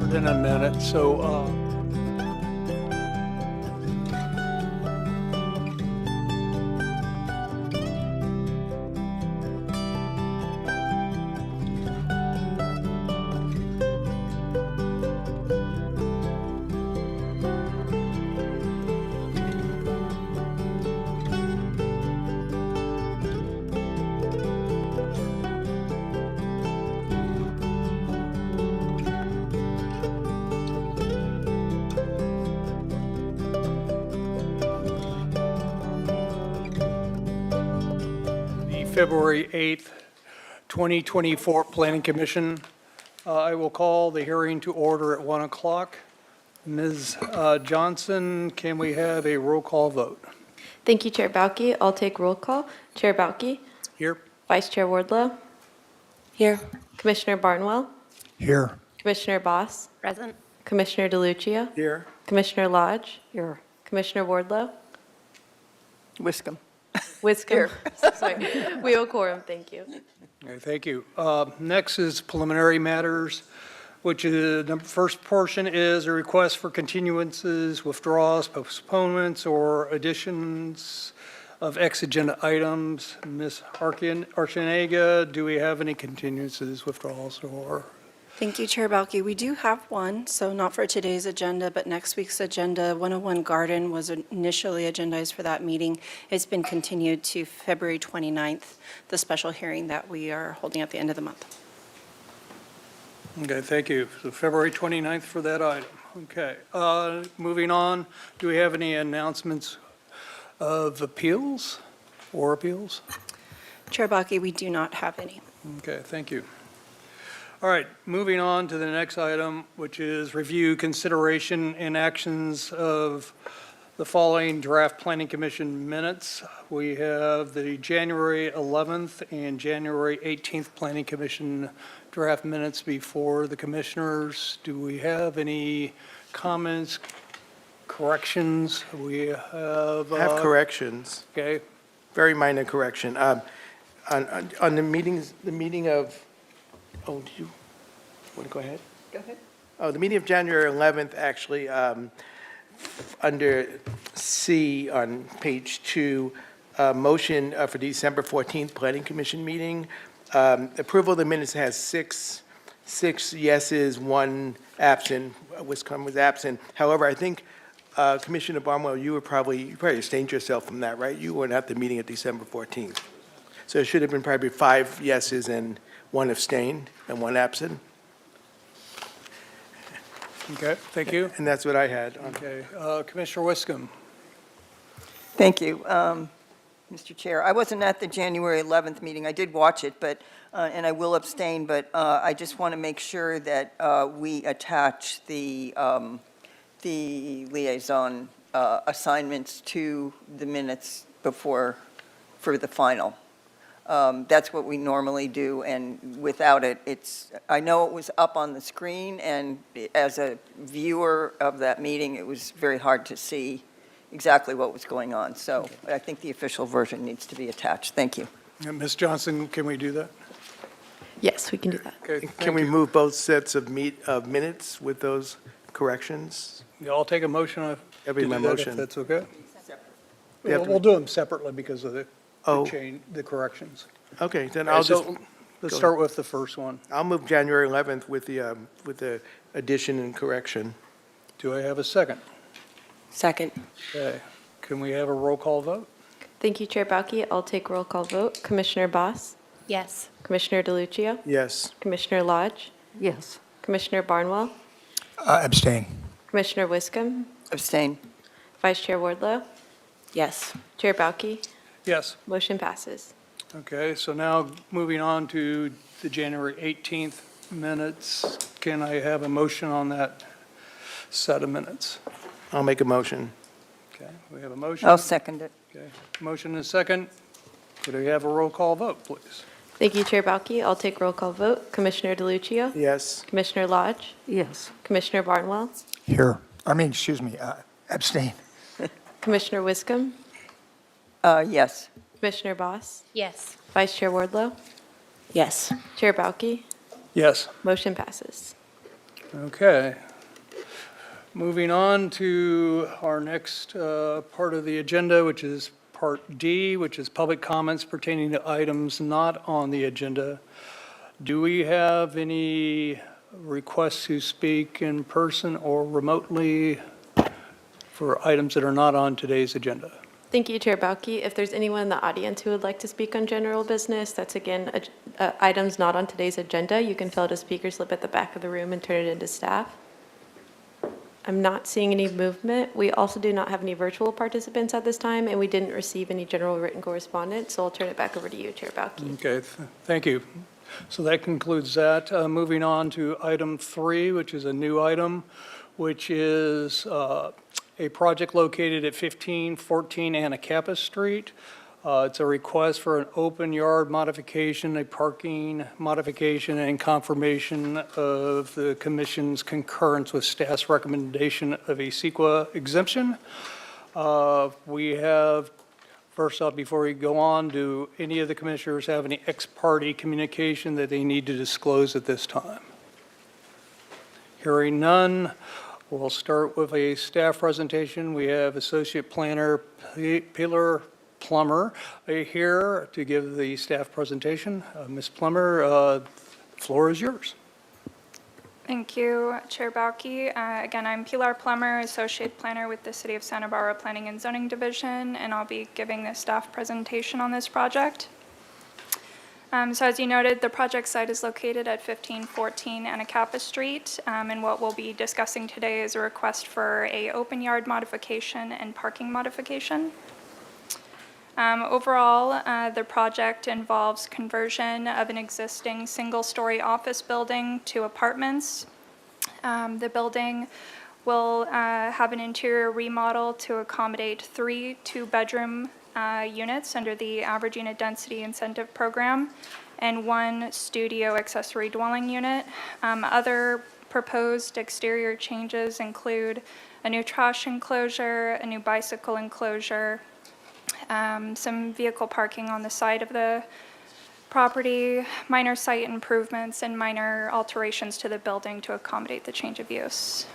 than a minute, so the February 8th, 2024 Planning Commission, I will call the hearing to order at 1 o'clock. Ms. Johnson, can we have a roll call vote? Thank you, Chair Bauke. I'll take roll call. Chair Bauke, Here? Vice Chair Wardlow, Here. Commissioner Barnwell, Here. Commissioner Boss, Present. Commissioner DeLucia, Here. Commissioner Lodge, Here. Commissioner Wardlow, Wiscom. Wiscom. Sorry, we have a quorum, thank you. Okay, thank you. Next is preliminary matters, which is, the first portion is a request for continuances, withdrawals, postponements, or additions of ex-agenda items. Ms. Archinega, do we have any continuances, withdrawals, or? Thank you, Chair Balke. We do have one, so not for today's agenda, but next week's agenda. 101 Garden was initially agendized for that meeting. It's been continued to February 29th, the special hearing that we are holding at the end of the month. Okay, thank you. So February 29th for that item. Okay, moving on, do we have any announcements of appeals or appeals? Chair Balke, we do not have any. Okay, thank you. All right, moving on to the next item, which is review, consideration, and actions of the following draft Planning Commission minutes. We have the January 11th and January 18th Planning Commission draft minutes before the commissioners. Do we have any comments, corrections? We have. I have corrections, Okay, very minor correction. On the meeting of, oh, do you want to go ahead? Go ahead. Oh, the meeting of January 11th, actually, under C on page 2, motion for December 14th Planning Commission meeting. Approval of the minutes has six yeses, 1 absent. Wiscom was absent. However, I think Commissioner Barnwell, you probably abstained yourself from that, right? You weren't at the meeting at December 14th. So it should have been probably 5 yeses and 1 abstained and 1 absent. okay, thank you. And that's what I had. Okay, Commissioner Wiscom. Thank you, Mr. Chair. I wasn't at the January 11th meeting. I did watch it, but, and I will abstain, but I just want to make sure that we attach the liaison assignments to the minutes before, for the final. That's what we normally do, and without it, I know it was up on the screen, and as a viewer of that meeting, it was very hard to see exactly what was going on. So I think the official version needs to be attached. Thank you. Ms. Johnson, can we do that? Yes, we can do that. Okay, Can thank we you. move both sets of minutes with those corrections? Yeah, I'll take a motion to That'd be do my that, motion. if that's okay. We have to- We'll do them separately because of the Oh. change, the corrections. Okay, then All I'll right, so just, let's go start with the first one. I'll move January 11th with the addition and correction. Do I have a second? Second. Okay, can we have a roll call vote? Thank you, Chair Bauke. I'll take roll call vote. Commissioner Boss, Yes. Commissioner DeLucia, Yes. Commissioner Lodge, Yes. Commissioner Barnwell, Abstain. Commissioner Wiscom, Abstain. Vice Chair Wardlow, Yes. Chair Bauke. Yes. Motion passes. Okay, so now moving on to the January 18th minutes. Can I have a motion on that set of minutes? I'll make a motion. Okay, we have a motion. I'll second it. Okay, motion and second. Could we have a roll call vote, please? Thank you, Chair Bauke. I'll take roll call vote. Commissioner DeLucia, Yes. Commissioner Lodge, Yes. Commissioner Barnwell, Here. Excuse me, abstain. Commissioner Wiscom, Yes. Commissioner Boss, Yes. Vice Chair Wardlow, Yes. Chair Bauke. Yes. Motion passes. Okay. Moving on to our next part of the agenda, which is Part D, which is public comments pertaining to items not on the agenda. Do we have any requests to speak in person or remotely for items that are not on today's agenda? Thank you, Chair Balke. If there's anyone in the audience who would like to speak on general business, that's again, items not on today's agenda, you can fill out a speaker slip at the back of the room and turn it into staff. I'm not seeing any movement. We also do not have any virtual participants at this time, and we didn't receive any general written correspondence, so I'll turn it back over to you, Chair Balke. Okay, thank you. So that concludes that. Moving on to item 3, which is a new item, which is a project located at 1514 Anacapa Street. It's a request for an open yard modification, a parking modification, and confirmation of the commission's concurrence with staff's recommendation of a CEQA exemption. We have, first off, before we go on, do any of the commissioners have any ex parte communication that they need to disclose at this time? Hearing none, we'll start with a staff presentation. We have Associate Planner Pilar Plummer here to give the staff presentation. Ms. Plummer, the floor is yours. Thank you, Chair Balke. Again, I'm Pilar Plummer, Associate Planner with the City of Santa Barbara Planning and Zoning Division, and I'll be giving the staff presentation on this project. So as you noted, the project site is located at 1514 Anacapa Street, and what we'll be discussing today is a request for a open yard modification and parking modification. Overall, the project involves conversion of an existing single-story office building to apartments. The building will have an interior remodel to accommodate 3 two-bedroom units under the average unit density incentive program and 1 studio accessory dwelling unit. Other proposed exterior changes include a new trash enclosure, a new bicycle enclosure, some vehicle parking on the side of the property, minor site improvements, and minor alterations to the building to accommodate the change of use.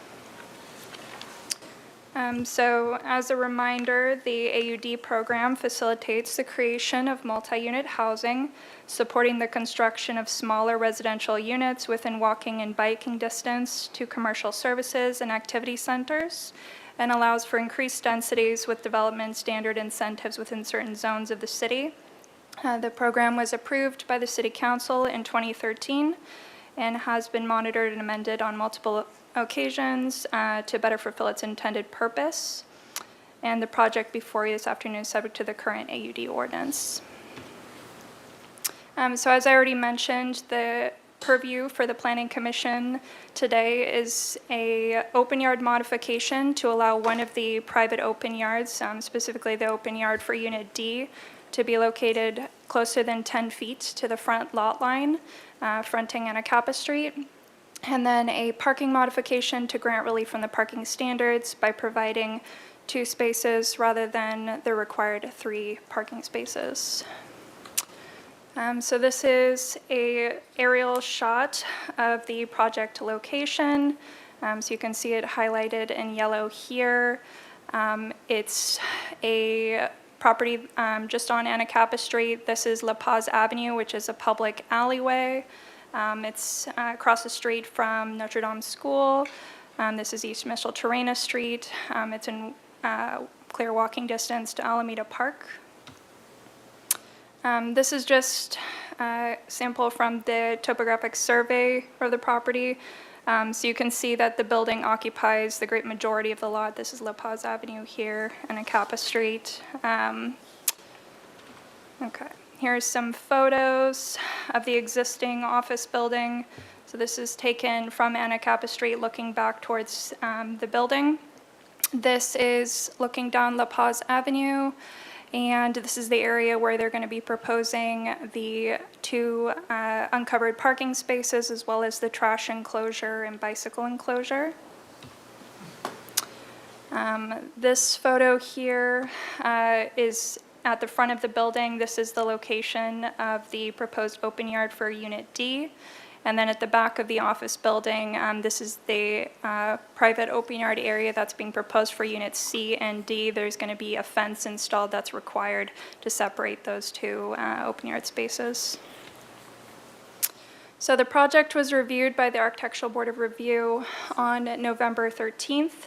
So as a reminder, the AUD program facilitates the creation of multi-unit housing, supporting the construction of smaller residential units within walking and biking distance to commercial services and activity centers, and allows for increased densities with development standard incentives within certain zones of the city. The program was approved by the City Council in 2013 and has been monitored and amended on multiple occasions to better fulfill its intended purpose. And the project before you this afternoon is subject to the current AUD ordinance. So as I already mentioned, the purview for the Planning Commission today is a open yard modification to allow one of the private open yards, specifically the open yard for Unit D, to be located closer than 10 feet to the front lot line, fronting Anacapa Street. And then a parking modification to grant relief from the parking standards by providing 2 spaces rather than the required 3 parking spaces. So this is an aerial shot of the project location. So you can see it highlighted in yellow here. It's a property just on Anacapa Street. This is La Paz Avenue, which is a public alleyway. It's across the street from Notre Dame School. This is East Micheltorena Street. It's in clear walking distance to Alameda Park. This is just a sample from the topographic survey of the property. So you can see that the building occupies the great majority of the lot. This is La Paz Avenue here and Anacapa Street. Okay, here's some photos of the existing office building. So this is taken from Anacapa Street looking back towards the building. This is looking down La Paz Avenue. And this is the area where they're going to be proposing the 2 uncovered parking spaces as well as the trash enclosure and bicycle enclosure. This photo here is at the front of the building. This is the location of the proposed open yard for Unit D. And then at the back of the office building, this is the private open yard area that's being proposed for units C and D. There's going to be a fence installed that's required to separate those two open yard spaces. So the project was reviewed by the Architectural Board of Review on November 13th.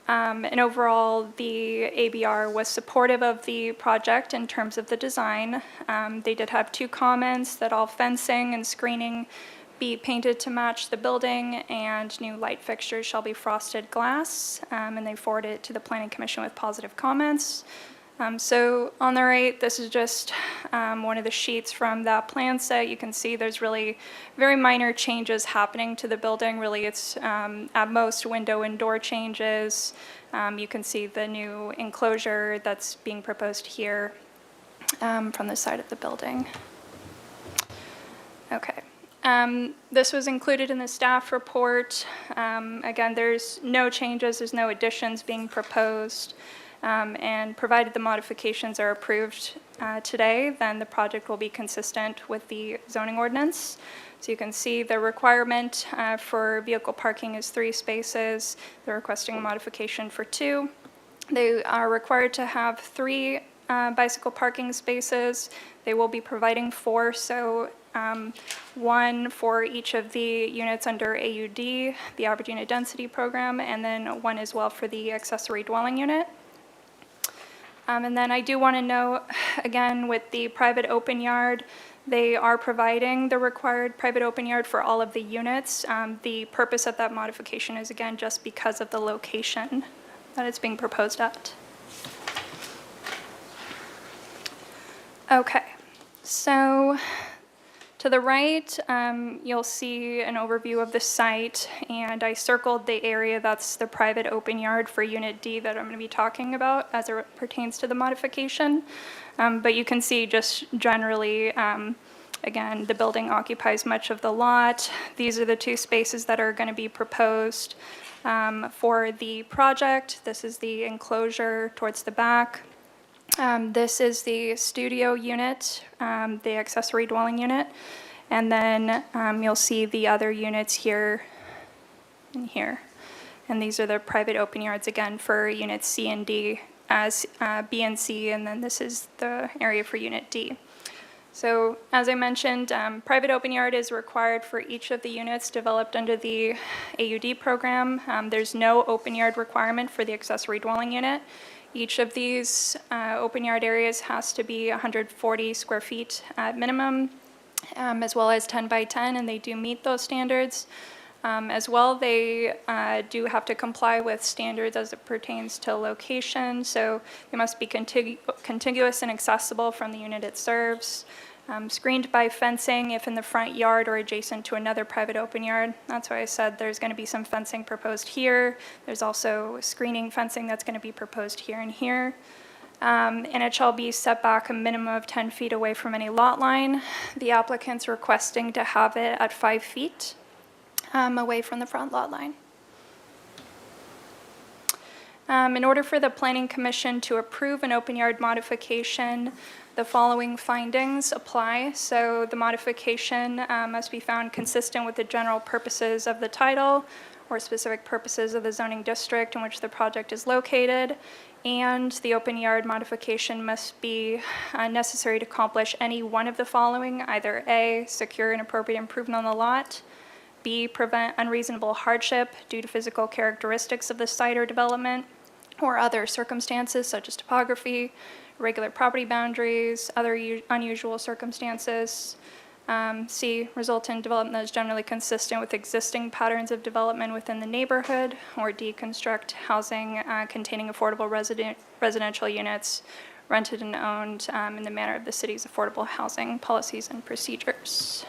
And overall, the ABR was supportive of the project in terms of the design. They did have 2 comments that all fencing and screening be painted to match the building, and new light fixtures shall be frosted glass. And they forwarded it to the Planning Commission with positive comments. So on the right, this is just one of the sheets from that plan set. You can see there's really very minor changes happening to the building. Really, it's at most window and door changes. You can see the new enclosure that's being proposed here from the side of the building. Okay. This was included in the staff report. Again, there's no changes, there's no additions being proposed. And provided the modifications are approved today, then the project will be consistent with the zoning ordinance. So you can see the requirement for vehicle parking is 3 spaces. They're requesting a modification for 2. They are required to have 3 bicycle parking spaces. They will be providing 4, so 1 for each of the units under AUD, the average unit density program, and then 1 as well for the accessory dwelling unit. And then I do want to note, again, with the private open yard, they are providing the required private open yard for all of the units. The purpose of that modification is, again, just because of the location that it's being proposed at. Okay, so to the right, you'll see an overview of the site, and I circled the area that's the private open yard for Unit D that I'm going to be talking about as it pertains to the modification. But you can see just generally, again, the building occupies much of the lot. These are the 2 spaces that are going to be proposed for the project. This is the enclosure towards the back. This is the studio unit, the accessory dwelling unit, and then you'll see the other units here and here. And these are the private open yards, again, for units C and D as B and C, and then this is the area for unit D. So as I mentioned, private open yard is required for each of the units developed under the AUD program. There's no open yard requirement for the accessory dwelling unit. Each of these open yard areas has to be 140 square feet at minimum, as well as 10 by 10, and they do meet those standards. As well, they do have to comply with standards as it pertains to location, so they must be contiguous and accessible from the unit it serves. Screened by fencing if in the front yard or adjacent to another private open yard. That's why I said there's going to be some fencing proposed here. There's also screening fencing that's going to be proposed here and here. And it shall be set back a minimum of 10 feet away from any lot line. The applicant's requesting to have it at 5 feet away from the front lot line. In order for the Planning Commission to approve an open yard modification, the following findings apply. So the modification must be found consistent with the general purposes of the title or specific purposes of the zoning district in which the project is located. And the open yard modification must be necessary to accomplish any one of the following: either A, secure an appropriate improvement on the lot; B, prevent unreasonable hardship due to physical characteristics of the site or development, or other circumstances such as topography, irregular property boundaries, other unusual circumstances. C, result in development that is generally consistent with existing patterns of development within the neighborhood. Or D, construct housing containing affordable residential units rented and owned in the manner of the city's affordable housing policies and procedures.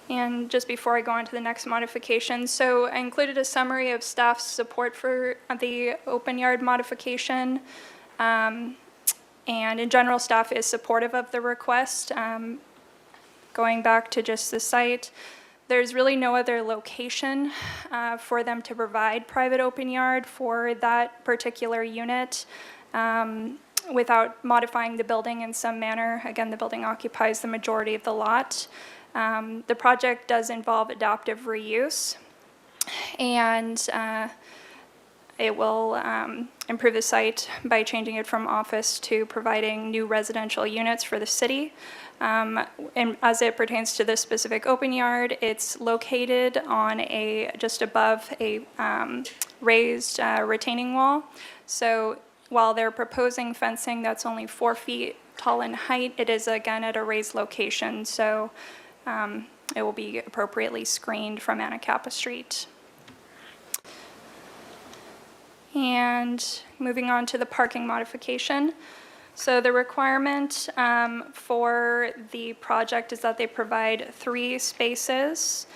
And just before I go on to the next modification, so I included a summary of staff's support for the open yard modification. And in general, staff is supportive of the request. Going back to just the site, there's really no other location for them to provide private open yard for that particular unit. without modifying the building in some manner. Again, the building occupies the majority of the lot. The project does involve adaptive reuse, and it will improve the site by changing it from office to providing new residential units for the city. And as it pertains to this specific open yard, it's located on just above a raised retaining wall. So while they're proposing fencing that's only 4 feet tall in height, it is again at a raised location. So it will be appropriately screened from Anacapa Street. And moving on to the parking modification. So the requirement for the project is that they provide 3 spaces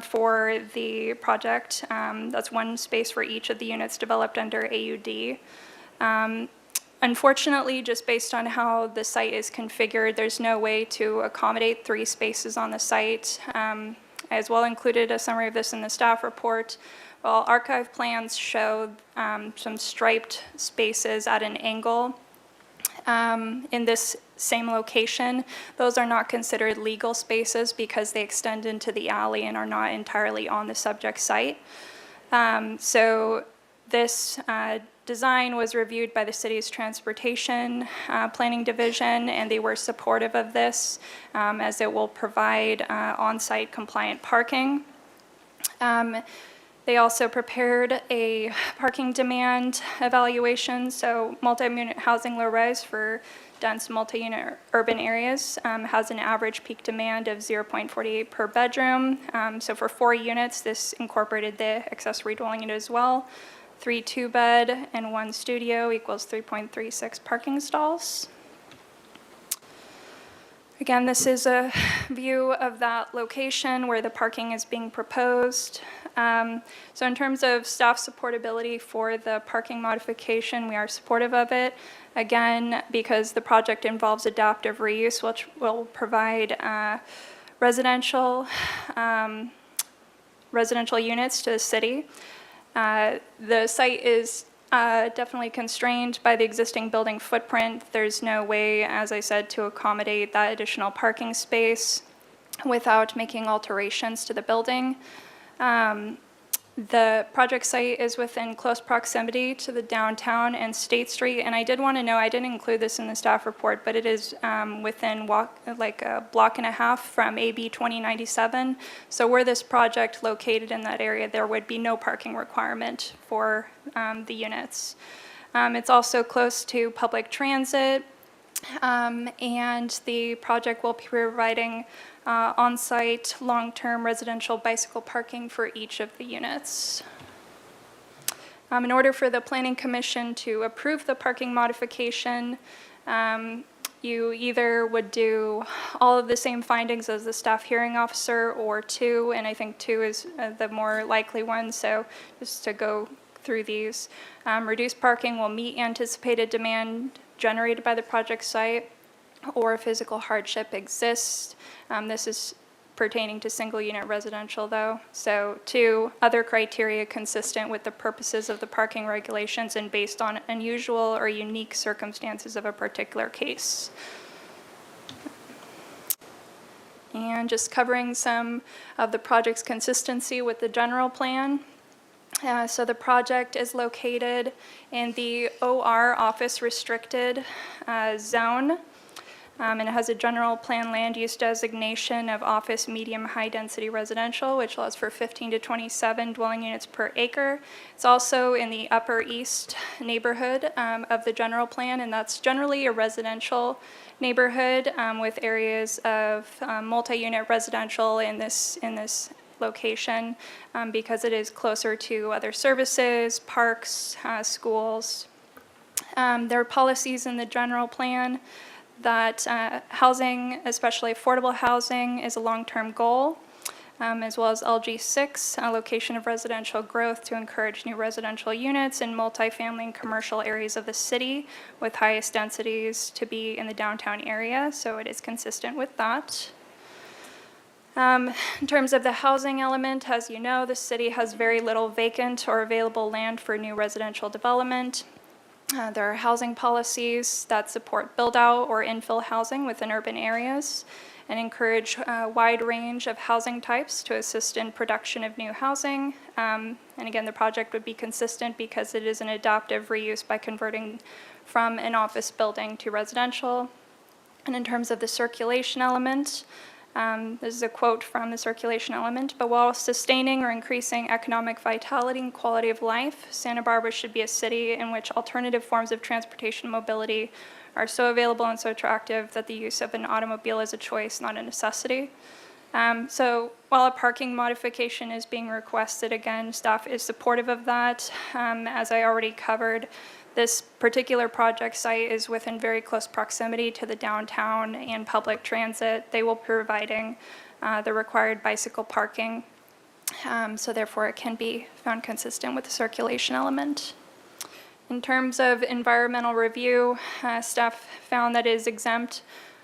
for the project. That's 1 space for each of the units developed under AUD. Unfortunately, just based on how the site is configured, there's no way to accommodate 3 spaces on the site. As well included a summary of this in the staff report. Well, archive plans show some striped spaces at an angle in this same location. Those are not considered legal spaces because they extend into the alley and are not entirely on the subject site. So this design was reviewed by the city's transportation planning division, and they were supportive of this as it will provide on-site compliant parking. They also prepared a parking demand evaluation, so multi-unit housing low-rise for dense multi-unit urban areas has an average peak demand of 0.48 per bedroom. So for 4 units, this incorporated the accessory dwelling unit as well. 3 2-bed and 1 studio equals 3.36 parking stalls. Again, this is a view of that location where the parking is being proposed. So in terms of staff supportability for the parking modification, we are supportive of it. Again, because the project involves adaptive reuse, which will provide residential units to the city. The site is definitely constrained by the existing building footprint. There's no way, as I said, to accommodate that additional parking space without making alterations to the building. The project site is within close proximity to the downtown and State Street, and I did want to know, I didn't include this in the staff report, but it is within like a block and a half from AB 2097. So were this project located in that area, there would be no parking requirement for the units. It's also close to public transit, and the project will be providing on-site long-term residential bicycle parking for each of the units. In order for the Planning Commission to approve the parking modification, you either would do all of the same findings as the staff hearing officer or 2, and I think 2 is the more likely one, so just to go through these. Reduced parking will meet anticipated demand generated by the project site, or physical hardship exists. This is pertaining to single unit residential though. So 2, other criteria consistent with the purposes of the parking regulations and based on unusual or unique circumstances of a particular case. And just covering some of the project's consistency with the general plan. So the project is located in the OR office restricted zone. And it has a general plan land use designation of office medium high density residential, which allows for 15 to 27 dwelling units per acre. It's also in the upper east neighborhood of the general plan, and that's generally a residential neighborhood with areas of multi-unit residential in this location because it is closer to other services, parks, schools. There are policies in the general plan that housing, especially affordable housing, is a long-term goal, as well as LG6, location of residential growth to encourage new residential units in multifamily and commercial areas of the city with highest densities to be in the downtown area, so it is consistent with that. In terms of the housing element, as you know, the city has very little vacant or available land for new residential development. There are housing policies that support build-out or infill housing within urban areas and encourage a wide range of housing types to assist in production of new housing. And again, the project would be consistent because it is an adaptive reuse by converting from an office building to residential. And in terms of the circulation element, this is a quote from the circulation element, but while sustaining or increasing economic vitality and quality of life, Santa Barbara should be a city in which alternative forms of transportation and mobility are so available and so attractive that the use of an automobile is a choice, not a necessity. So while a parking modification is being requested, again, staff is supportive of that. As I already covered, this particular project site is within very close proximity to the downtown and public transit. They will be providing the required bicycle parking, so therefore it can be found consistent with the circulation element. In terms of environmental review, staff found that it is exempt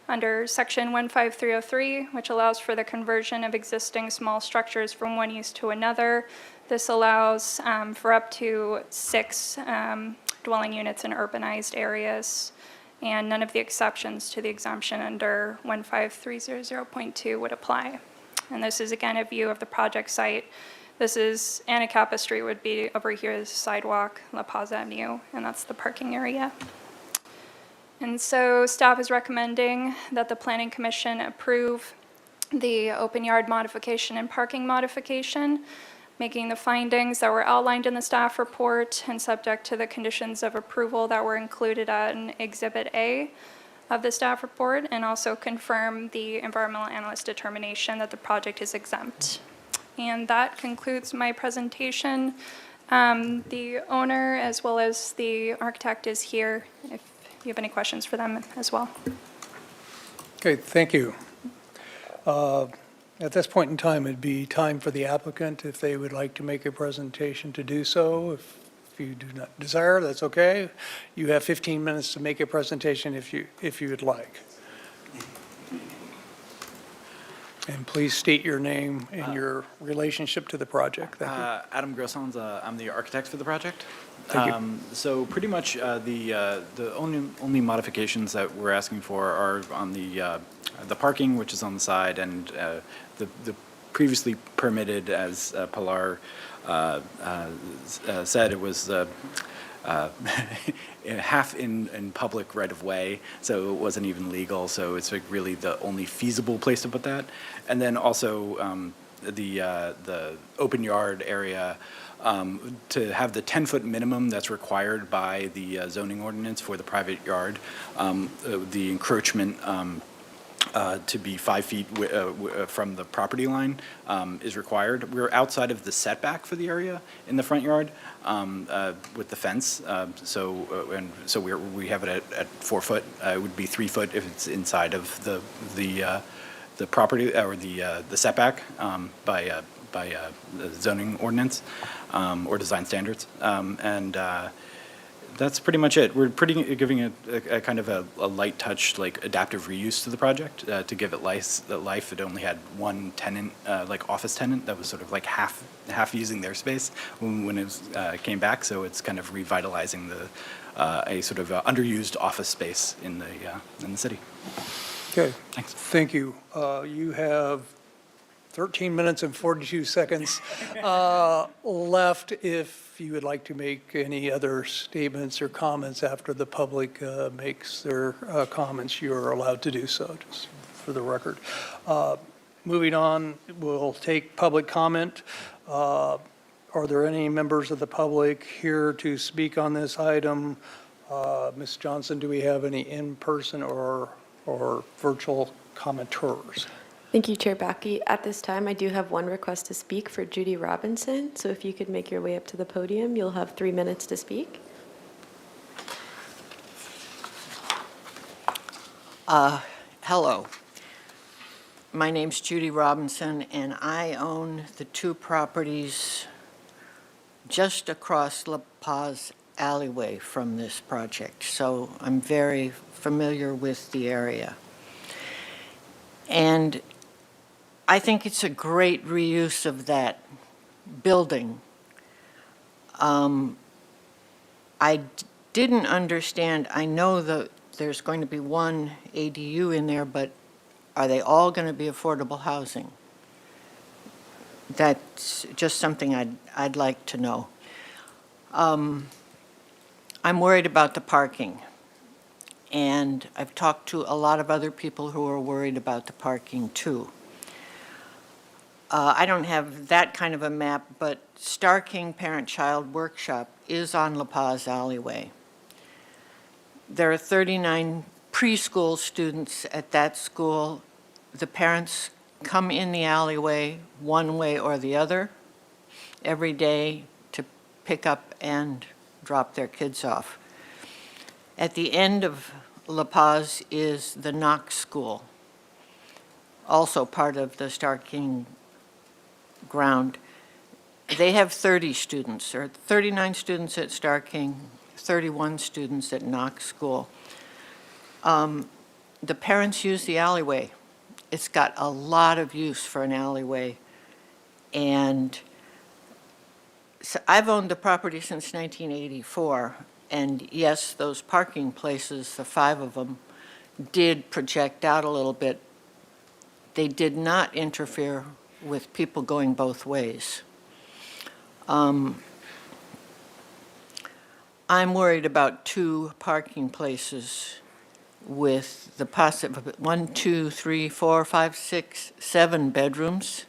under Section 15303, which allows for the conversion of existing small structures from one use to another. This allows for up to 6 dwelling units in urbanized areas, and none of the exceptions to the exemption under 15300.2 would apply. And this is, again, a view of the project site. This is Anacapa Street would be over here, is sidewalk, La Paz Avenue, and that's the parking area. And so staff is recommending that the Planning Commission approve the open yard modification and parking modification, making the findings that were outlined in the staff report and subject to the conditions of approval that were included in Exhibit A of the staff report, and also confirm the environmental analyst determination that the project is exempt. And that concludes my presentation. The owner as well as the architect is here if you have any questions for them as well. Okay, thank you. At this point in time, it'd be time for the applicant, if they would like to make a presentation, to do so. If you do not desire, that's okay. You have 15 minutes to make a presentation if you would like. And please state your name and your relationship to the project. Thank you. Adam Grossons, I'm the architect for the project. Thank you. So pretty much the only modifications that we're asking for are on the parking, which is on the side, and the previously permitted, as Pilar said, it was half in public right-of-way, so it wasn't even legal, so it's like really the only feasible place to put that. And then also the open yard area, to have the 10-foot minimum that's required by the zoning ordinance for the private yard, the encroachment to be 5 feet from the property line is required. We're outside of the setback for the area in the front yard with the fence. So we have it at 4 foot. It would be 3 foot if it's inside of the property or the setback by the zoning ordinance or design standards. That's pretty much it. We're giving a kind of a light touch, like adaptive reuse to the project to give it life. It only had one tenant, like office tenant, that was sort of like half using their space when it came back. So it's kind of revitalizing a sort of underused office space in the city. Okay. Thanks. Thank you. You have 13 minutes and 42 seconds left if you would like to make any other statements or comments after the public makes their comments. You are allowed to do so, just for the record. Moving on, we'll take public comment. Are there any members of the public here to speak on this item? Ms. Johnson, do we have any in-person or virtual commenters? Thank you, Chair Bakke. At this time, I do have one request to speak for Judy Robinson. So if you could make your way up to the podium, you'll have 3 minutes to speak. Hello. My name's Judy Robinson, and I own the 2 properties just across La Paz alleyway from this project, so I'm very familiar with the area. And I think it's a great reuse of that building. I didn't understand, I know that there's going to be one ADU in there, but are they all going to be affordable housing? That's just something I'd like to know. I'm worried about the parking, and I've talked to a lot of other people who are worried about the parking too. I don't have that kind of a map, but Star King Parent-Child Workshop is on La Paz Alleyway. There are 39 preschool students at that school. The parents come in the alleyway one way or the other every day to pick up and drop their kids off. At the end of La Paz is the Knox School, also part of the Star King ground. They have 30 students, or 39 students at Star King, 31 students at Knox School. The parents use the alleyway. It's got a lot of use for an alleyway. And so I've owned the property since 1984. And yes, those parking places, the 5 of them, did project out a little bit. They did not interfere with people going both ways. I'm worried about 2 parking places with the possible 1, 2, 3, 4, 5, 6, 7 bedrooms.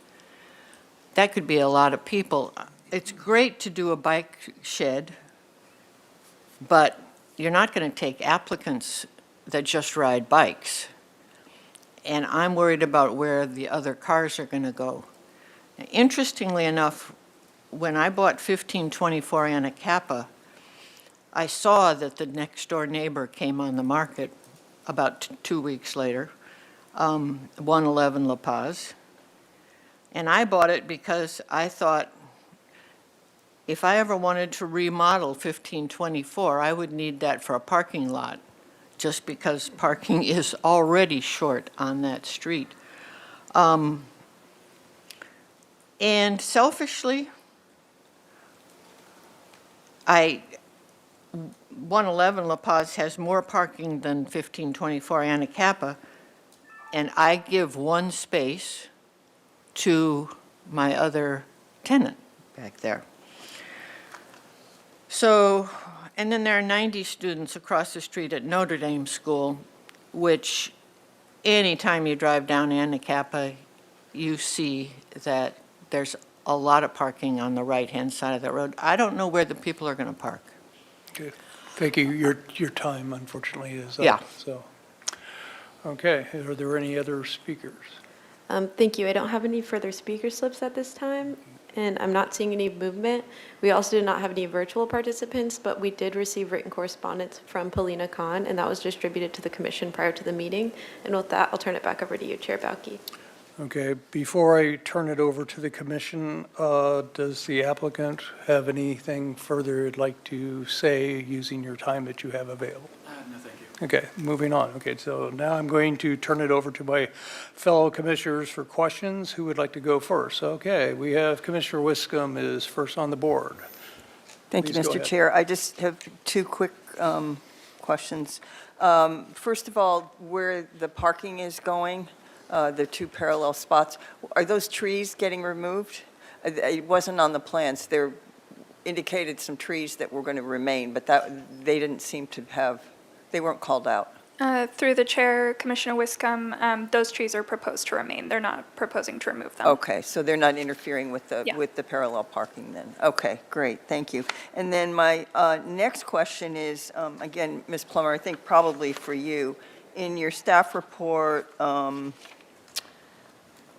That could be a lot of people. It's great to do a bike shed, but you're not going to take applicants that just ride bikes. And I'm worried about where the other cars are going to go. Interestingly enough, when I bought 1524 Anacapa, I saw that the next door neighbor came on the market about 2 weeks later, 111 La Paz. And I bought it because I thought if I ever wanted to remodel 1524, I would need that for a parking lot, just because parking is already short on that street. And selfishly, 111 La Paz has more parking than 1524 Anacapa, and I give 1 space to my other tenant back there. So, and then there are 90 students across the street at Notre Dame School, which anytime you drive down Anacapa, you see that there's a lot of parking on the right-hand side of the road. I don't know where the people are going to park. Okay, thank you. Your time, unfortunately, is up. Yeah. So, okay, are there any other speakers? Thank you. I don't have any further speaker slips at this time, and I'm not seeing any movement. We also did not have any virtual participants, but we did receive written correspondence from Polina Khan, and that was distributed to the commission prior to the meeting. And with that, I'll turn it back over to you, Chair Balke. Okay, before I turn it over to the commission, does the applicant have anything further you'd like to say using your time that you have available? No, thank you. Okay, moving on. Okay, so now I'm going to turn it over to my fellow commissioners for questions. Who would like to go first? Okay, we have Commissioner Wiscombe is first on the board. Thank you, Please go Mr. ahead. Chair. I just have 2 quick questions. First of all, where the parking is going, the 2 parallel spots, are those trees getting removed? It wasn't on the plans. There indicated some trees that were going to remain, but they didn't seem to have, they weren't called out. Through the chair, Commissioner Wiscombe, those trees are proposed to remain. They're not proposing to remove them. Okay, so they're not interfering with the Yeah. with the parallel parking then? Okay, great, thank you. And then my next question is, again, Ms. Plummer, I think probably for you, in your staff report,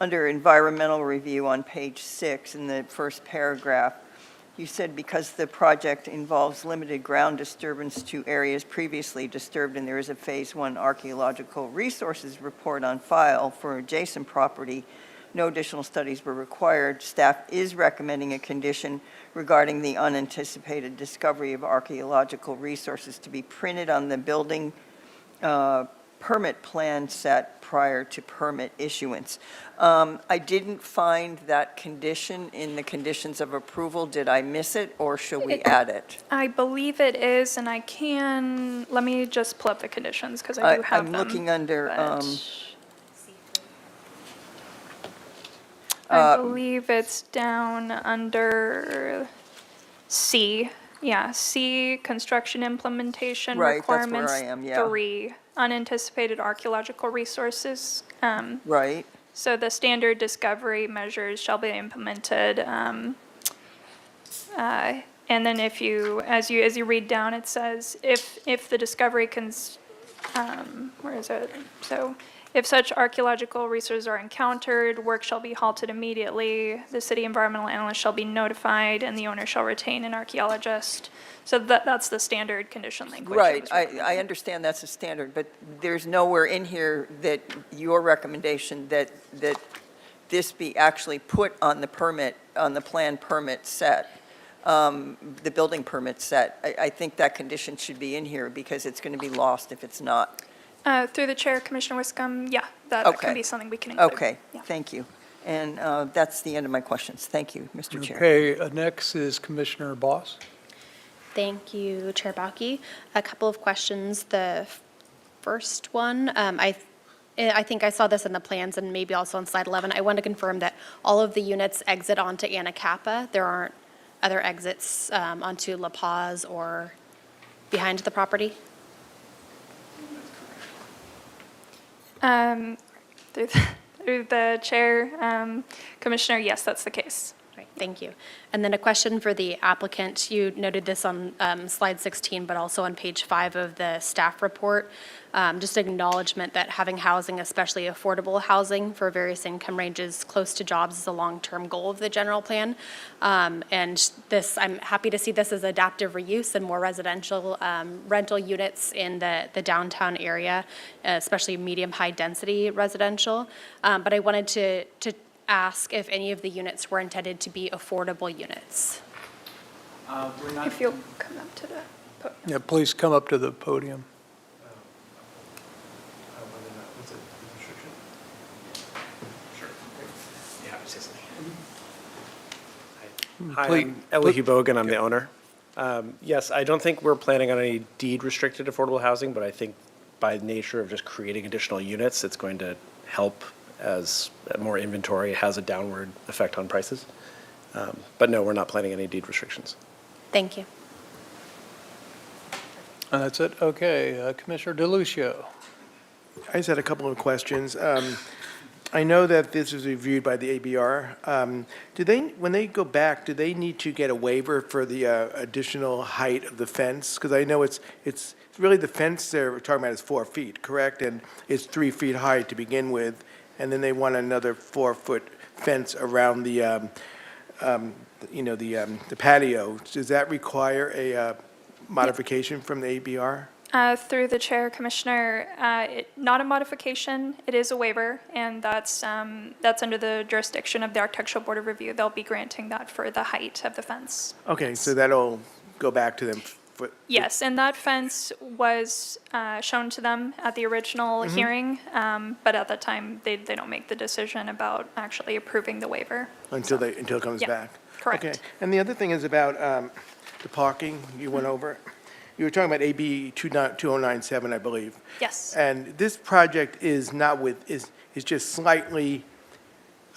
under environmental review on page 6, in the first paragraph, you said because the project involves limited ground disturbance to areas previously disturbed and there is a Phase 1 archaeological resources report on file for adjacent property, no additional studies were required. Staff is recommending a condition regarding the unanticipated discovery of archaeological resources to be printed on the building permit plan set prior to permit issuance. I didn't find that condition in the conditions of approval. Did I miss it, or should we add it? I believe it is, and let me just pull up the conditions, because I do have them. I'm looking under, I believe it's down under C. Yeah, C, construction implementation Right, that's where requirements. I am, yeah. 3, unanticipated archaeological resources. right? So the standard discovery measures shall be implemented. And then if you, as you read down, it says, if the discovery where is it? So, if such archaeological resources are encountered, work shall be halted immediately. The city environmental analyst shall be notified, and the owner shall retain an archaeologist. So that's the standard condition language. Right, I understand that's a standard, but there's nowhere in here that your recommendation that this be actually put on the permit, on the plan permit set, the building permit set. I think that condition should be in here because it's going to be lost if it's not. Through the chair, Commissioner Wiscombe, yeah, that Okay. can be something we can include. Okay, Yeah. thank you. And that's the end of my questions. Thank you, Mr. Chair. Okay, next is Commissioner Boss. Thank you, Chair Balke. A couple of questions. The first one, I think I saw this in the plans and maybe also on slide 11. I want to confirm that all of the units exit onto Anacapa. There aren't other exits onto La Paz or behind the property? Through the chair, Commissioner, yes, that's the case. Right, thank you. And then a question for the applicant. You noted this on slide 16, but also on page 5 of the staff report. Just acknowledgement that having housing, especially affordable housing for various income ranges close to jobs, is a long-term goal of the general plan. And this, I'm happy to see this as adaptive reuse and more residential rental units in the downtown area, especially medium-high density residential. But I wanted to ask if any of the units were intended to be affordable units. We're not. If you'll come up to the podium. Yeah, please come up to the podium. Hi, Please- I'm Elihu Bogan, I'm the owner. Yes, I don't think we're planning on any deed-restricted affordable housing, but I think by nature of just creating additional units, it's going to help as more inventory has a downward effect on prices. But no, we're not planning any deed restrictions. Thank you. That's it? Okay, Commissioner DeLucio. I just had a couple of questions. I know that this is reviewed by the ABR. When they go back, do they need to get a waiver for the additional height of the fence? Because I know it's really the fence they're talking about is 4 feet, correct? And it's 3 feet high to begin with, and then they want another 4-foot fence around the patio. Does that require a modification from the ABR? Through the chair, Commissioner, not a modification, it is a waiver, and that's under the jurisdiction of the Architectural Board of Review. They'll be granting that for the height of the fence. Okay, so that'll go back to them. Yes, and that fence was shown to them at the original hearing, but at that time, they don't make the decision about actually approving the waiver. Until it comes Yeah, back? correct. Okay, and the other thing is about the parking, you went over. You were talking about AB 2097, I believe. Yes. And this project is just slightly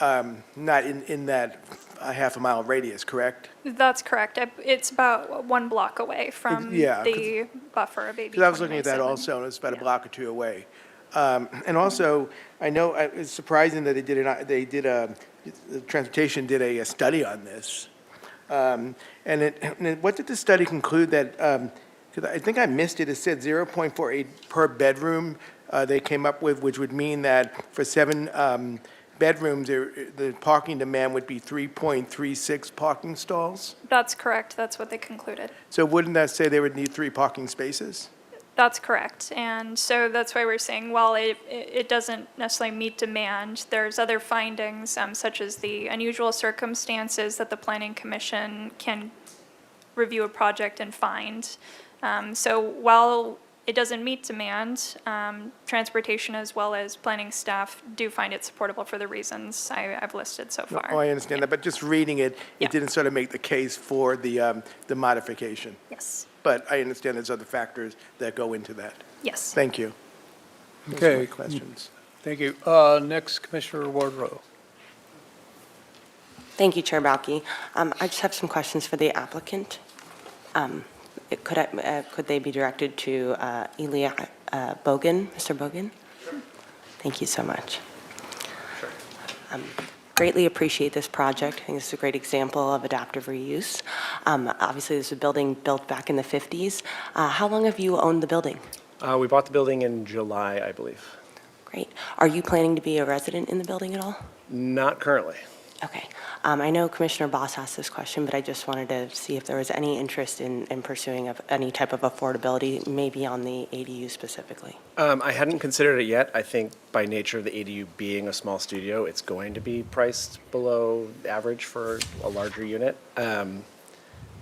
not in that half a mile radius, correct? That's correct. It's about 1 block away from Yeah, the buffer of AB 'Cause I was looking at that 2097. also, and it's about a Yeah. block or two away. And also, I know it's surprising that the transportation did a study on this. And what did the study conclude that, because I think I missed it, it said 0.48 per bedroom they came up with, which would mean that for 7 bedrooms, the parking demand would be 3.36 parking stalls? That's correct. That's what they concluded. So wouldn't that say they would need 3 parking spaces? That's correct. And so that's why we're saying, while it doesn't necessarily meet demand, there's other findings, such as the unusual circumstances that the Planning Commission can review a project and find. So while it doesn't meet demand. Transportation as well as planning staff do find it supportable for the reasons I've listed so No, far. oh, I understand that, but just reading it, Yeah. it didn't sort of make the case for the modification. Yes, But I understand there's other factors that go into that. yes. Thank you. Those are my Okay. questions. Thank you. Next, Commissioner Wardrow. Thank you, Chair Balke. I just have some questions for the applicant. Could they be directed to Elia Bogan, Mr. Bogan? Thank you so much. Greatly appreciate this project. I think this is a great example of adaptive reuse. Obviously, this is a building built back in the 50s. How long have you owned the building? We bought the building in July, I believe. Great. Are you planning to be a resident in the building at all? Not currently. Okay. I know Commissioner Boss asked this question, but I just wanted to see if there was any interest in pursuing any type of affordability, maybe on the ADU specifically. I hadn't considered it yet. I think by nature of the ADU being a small studio, it's going to be priced below average for a larger unit.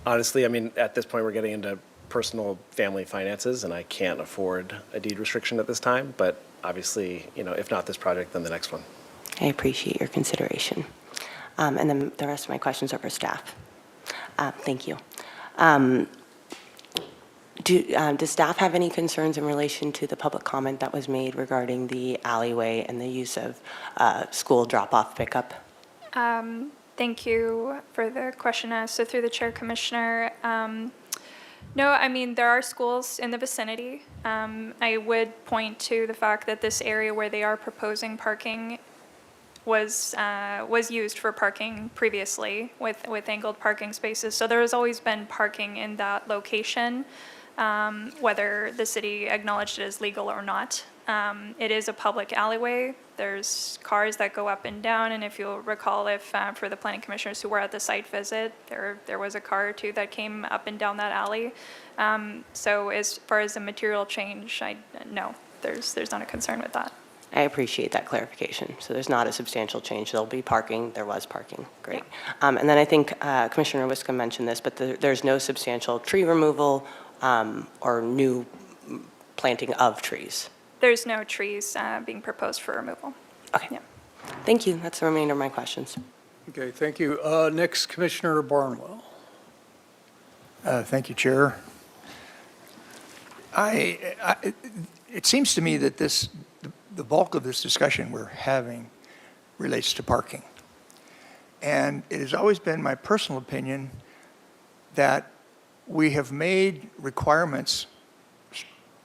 Honestly, I mean, at this point, we're getting into personal family finances, and I can't afford a deed restriction at this time. But obviously, if not this project, then the next one. I appreciate your consideration. And then the rest of my questions are for staff. Thank you. Does staff have any concerns in relation to the public comment that was made regarding the alleyway and the use of school drop-off pickup? Thank you for the question asked. So through the Chair, Commissioner, no, I mean, there are schools in the vicinity. I would point to the fact that this area where they are proposing parking was used for parking previously with angled parking spaces. So there has always been parking in that location, whether the city acknowledged it as legal or not. It is a public alleyway. There's cars that go up and down, and if you'll recall, for the planning commissioners who were at the site visit, there was a car or two that came up and down that alley. So as far as the material change, no, there's not a concern with that. I appreciate that clarification. So there's not a substantial change. There'll be parking. There was parking. Great. And then I think Commissioner Wiscombe mentioned this, but there's no substantial tree removal or new planting of trees. There's no trees being proposed for removal. Okay. Yeah. Thank you. That's the remainder of my questions. Okay, thank you. Next, Commissioner Barnwell. Thank you, Chair. It seems to me that the bulk of this discussion we're having relates to parking. And it has always been my personal opinion that we have made requirements,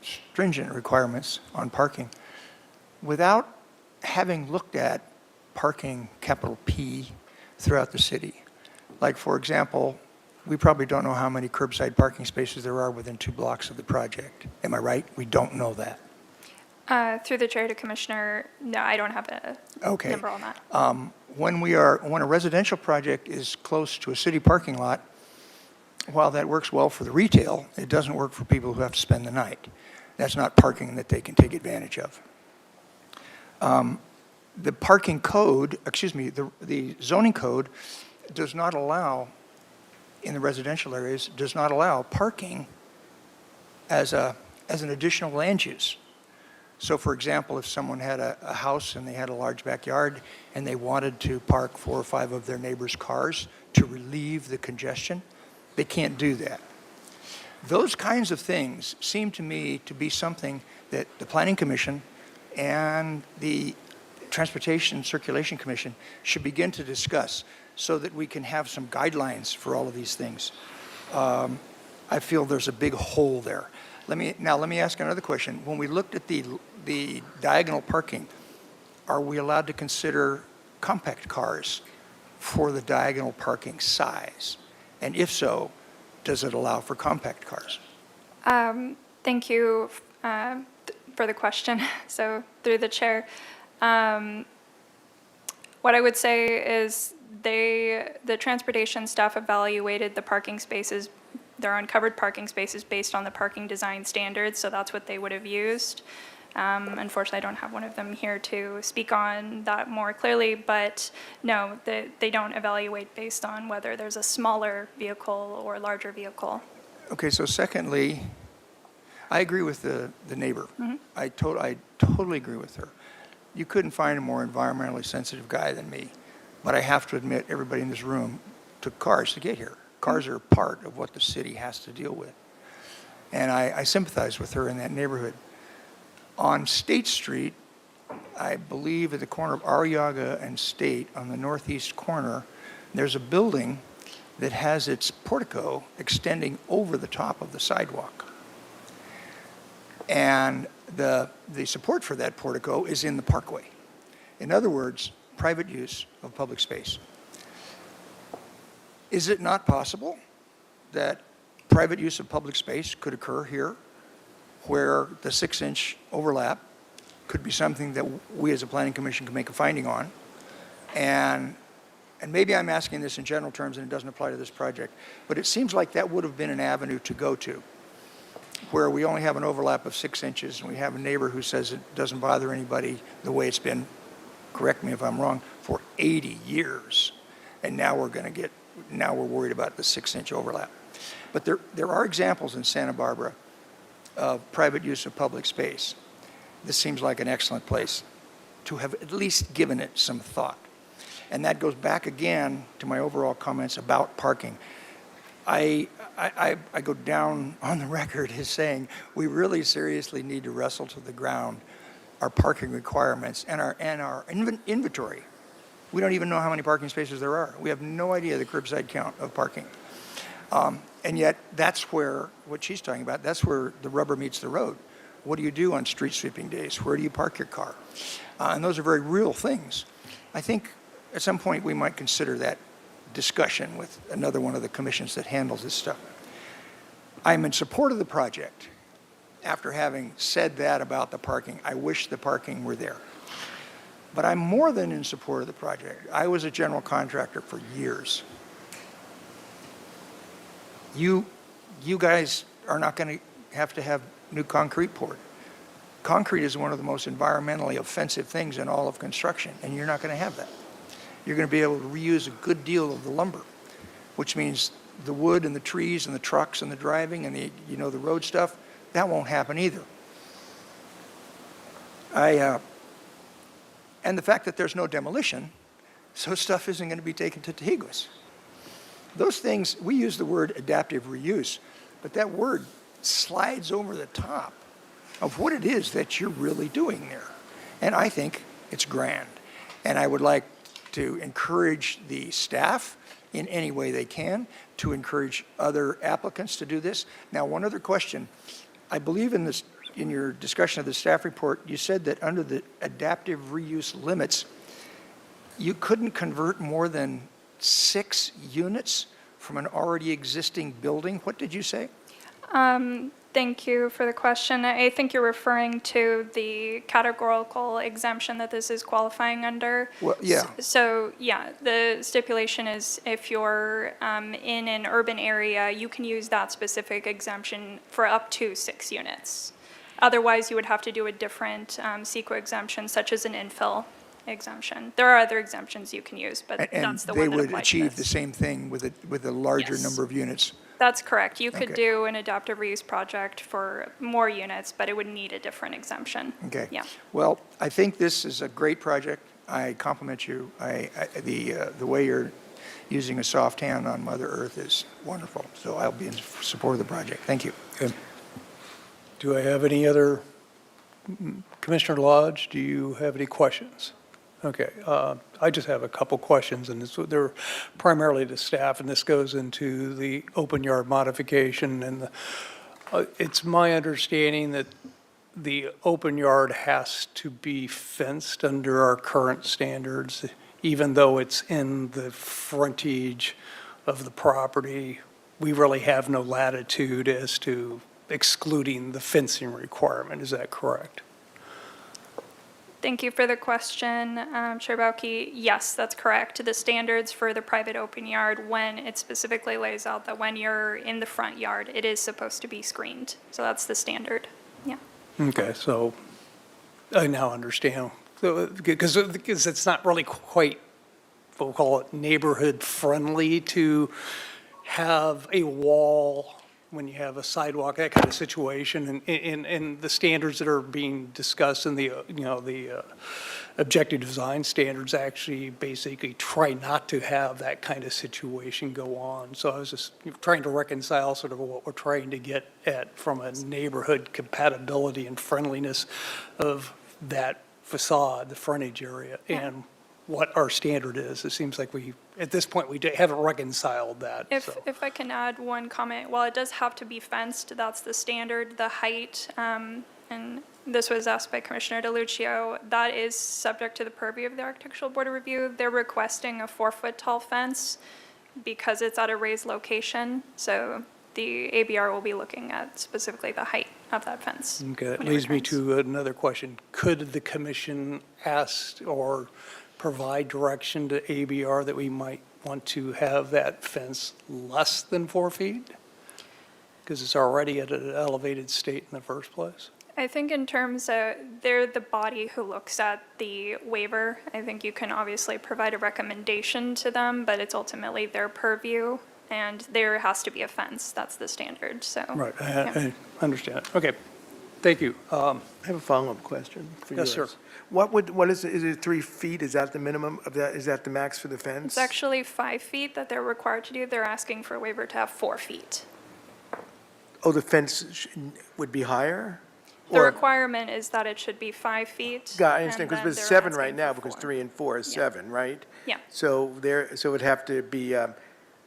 stringent requirements on parking, without having looked at parking, capital P, throughout the city. Like, for example, we probably don't know how many curbside parking spaces there are within 2 blocks of the project. Am I right? We don't know that. Through the Chair to Commissioner, no, I don't have a number on that. When a residential project is close to a city parking lot, while that works well for the retail, it doesn't work for people who have to spend the night. That's not parking that they can take advantage of. The parking code, the zoning code does not allow, in the residential areas, does not allow parking as an additional land use. So, for example, if someone had a house and they had a large backyard and they wanted to park 4 or 5 of their neighbors' cars to relieve the congestion, they can't do that. Those kinds of things seem to me to be something that the Planning Commission and the Transportation Circulation Commission should begin to discuss so that we can have some guidelines for all of these things. I feel there's a big hole there. Let me ask another question. When we looked at the diagonal parking, are we allowed to consider compact cars for the diagonal parking size? And if so, does it allow for compact cars? Thank you for the question. So through the Chair, what I would say is the transportation staff evaluated the parking spaces, their uncovered parking spaces based on the parking design standards, so that's what they would have used. Unfortunately, I don't have one of them here to speak on that more clearly, but no, they don't evaluate based on whether there's a smaller vehicle or larger vehicle. Okay, so secondly, I agree with the neighbor. I totally agree with her. You couldn't find a more environmentally sensitive guy than me. But I have to admit, everybody in this room took cars to get here. Cars are part of what the city has to deal with. And I sympathize with her in that neighborhood. On State Street, I believe at the corner of Arriaga and State, on the northeast corner, there's a building that has its portico extending over the top of the sidewalk. And the support for that portico is in the parkway. In other words, private use of public space. Is it not possible that private use of public space could occur here, where the 6-inch overlap could be something that we as a planning commission can make a finding on? And maybe I'm asking this in general terms and it doesn't apply to this project, but it seems like that would have been an avenue to go to, where we only have an overlap of 6 inches and we have a neighbor who says it doesn't bother anybody the way it's been, correct me if I'm wrong, for 80 years. And now we're worried about the 6-inch overlap. But there are examples in Santa Barbara of private use of public space. This seems like an excellent place to have at least given it some thought. And that goes back again to my overall comments about parking. I go down on the record as saying we really seriously need to wrestle to the ground our parking requirements and our inventory. We don't even know how many parking spaces there are. We have no idea the curbside count of parking. And yet that's where, what she's talking about, that's where the rubber meets the road. What do you do on street sweeping days? Where do you park your car? And those are very real things. I think at some point we might consider that discussion with another one of the commissions that handles this stuff. I'm in support of the project. After having said that about the parking, I wish the parking were there. But I'm more than in support of the project. I was a general contractor for years. You guys are not going to have new concrete poured. Concrete is one of the most environmentally offensive things in all of construction, and you're not going to have that. You're going to be able to reuse a good deal of the lumber, which means the wood and the trees and the trucks and the driving and the road stuff, that won't happen either. And the fact that there's no demolition, so stuff isn't going to be taken to Teguis. Those things, we use the word adaptive reuse, but that word slides over the top of what it is that you're really doing there. And I think it's grand. And I would like to encourage the staff in any way they can, to encourage other applicants to do this. Now, one other question. I believe in your discussion of the staff report, you said that under the adaptive reuse limits, you couldn't convert more than 6 units from an already existing building. What did you say? Thank you for the question. I think you're referring to the categorical exemption that this is qualifying under. Well, yeah. So, yeah, the stipulation is if you're in an urban area, you can use that specific exemption for up to 6 units. Otherwise, you would have to do a different CEQA exemption, such as an infill exemption. There are other exemptions you can use, but that's the one that applies to this. And they would achieve the same thing with a larger Yes. number of units. That's correct. You could Okay. do an adaptive reuse project for more units, but it would need a different exemption. Okay. Yeah. Well, I think this is a great project. I compliment you. The way you're using a soft hand on Mother Earth is wonderful. So I'll be in support of the project. Thank you. Do I have any other, Commissioner Lodge, do you have any questions? Okay, I just have a couple questions, and they're primarily to staff, and this goes into the open yard modification. And it's my understanding that the open yard has to be fenced under our current standards, even though it's in the frontage of the property. We really have no latitude as to excluding the fencing requirement. Is that correct? Thank you for the question, Chair Bauke. Yes, that's correct. The standards for the private open yard, when it specifically lays out that when you're in the front yard, it is supposed to be screened. So that's the standard. Yeah. Okay, so I now understand. Because it's not really quite, we'll call it neighborhood friendly to have a wall when you have a sidewalk, that kind of situation, and the standards that are being discussed in the, the objective design standards actually basically try not to have that kind of situation go on. So I was just trying to reconcile sort of what we're trying to get at from a neighborhood compatibility and friendliness of that facade, the frontage area, and what our standard is. It seems like we, at this point, we haven't reconciled that, so. If I can add one comment, while it does have to be fenced, that's the standard, the height, and this was asked by Commissioner DeLuccio, that is subject to the purview of the Architectural Board of Review. They're requesting a 4-foot tall fence because it's at a raised location, so the ABR will be looking at specifically the height of that fence. Okay, that when it leads me returns. to another question. Could the commission ask or provide direction to ABR that we might want to have that fence less than 4 feet? Because it's already at an elevated state in the first place. I think in terms of, they're the body who looks at the waiver. I think you can obviously provide a recommendation to them, but it's ultimately their purview, and there has to be a fence. That's the standard, so. Right, yeah. I understand it. Okay, thank you. I have a follow-up question for Yes, yours. sir. What is it 3 feet? Is that the minimum of that? Is that the max for the fence? It's actually 5 feet that they're required to do. They're asking for a waiver to have 4 feet. Oh, the fence would be higher? The Or- requirement is that it should be 5 feet. Yeah, I understand, and because then it's they're 7 right asking now, for because 4. 3 and 4 is 7, right? Yeah. So so it would have to be, that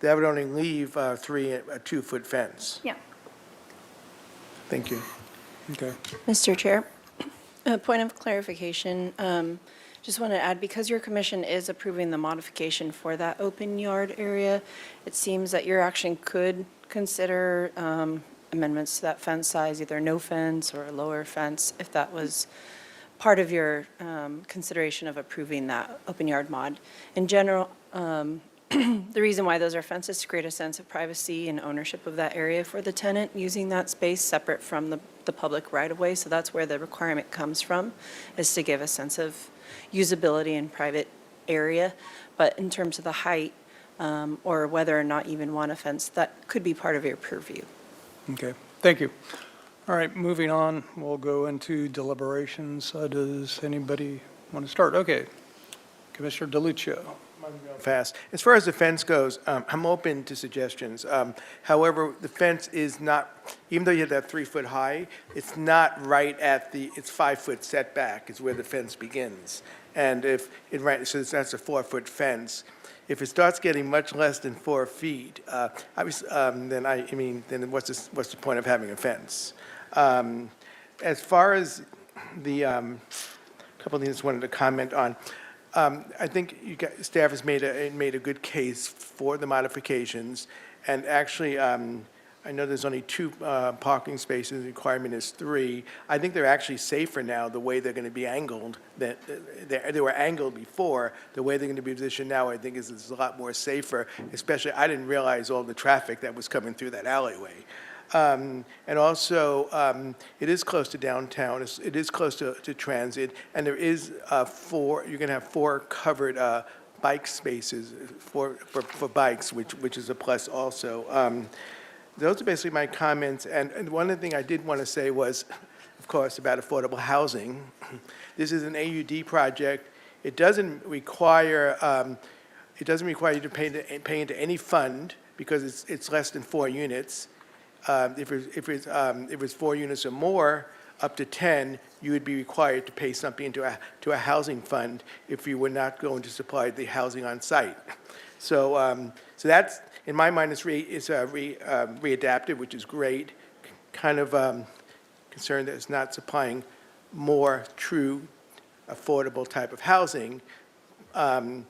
would only leave a 2-foot fence. Yeah. Thank you. Okay. Mr. Chair, a point of clarification. Just want to add, because your commission is approving the modification for that open yard area, it seems that your action could consider amendments to that fence size, either no fence or a lower fence, if that was part of your consideration of approving that open yard mod. In general, the reason why those are fences is to create a sense of privacy and ownership of that area for the tenant using that space separate from the public right-of-way. So that's where the requirement comes from, is to give a sense of usability in private area. But in terms of the height, or whether or not you even want a fence, that could be part of your purview. Okay, thank you. All right, moving on, we'll go into deliberations. Does anybody want to start? Okay, Commissioner DeLuccio. Fast. As far as the fence goes, I'm open to suggestions. However, the fence is not, even though you have that 3-foot high, it's not right at it's 5-foot setback is where the fence begins. And if it, right, so that's a 4-foot fence. If it starts getting much less than 4 feet, then what's the point of having a fence? As far as the couple of things I wanted to comment on, I think staff has made a good case for the modifications, and actually, I know there's only 2 parking spaces, the requirement is 3. I think they're actually safer now, the way they're going to be angled. They were angled before. The way they're going to be positioned now, I think, is a lot more safer, especially, I didn't realize all the traffic that was coming through that alleyway. And also, it is close to downtown, it is close to transit, and there is you're going to have 4 covered bike spaces for bikes, which is a plus also. Those are basically my comments, and one other thing I did want to say was, of course, about affordable housing. This is an AUD project. It doesn't require you to pay into any fund, because it's less than 4 units. If it's 4 units or more, up to 10, you would be required to pay something to a housing fund if you were not going to supply the housing on site. So that's, in my mind, it's readaptive, which is great. Kind of concerned that it's not supplying more true, affordable type of housing. But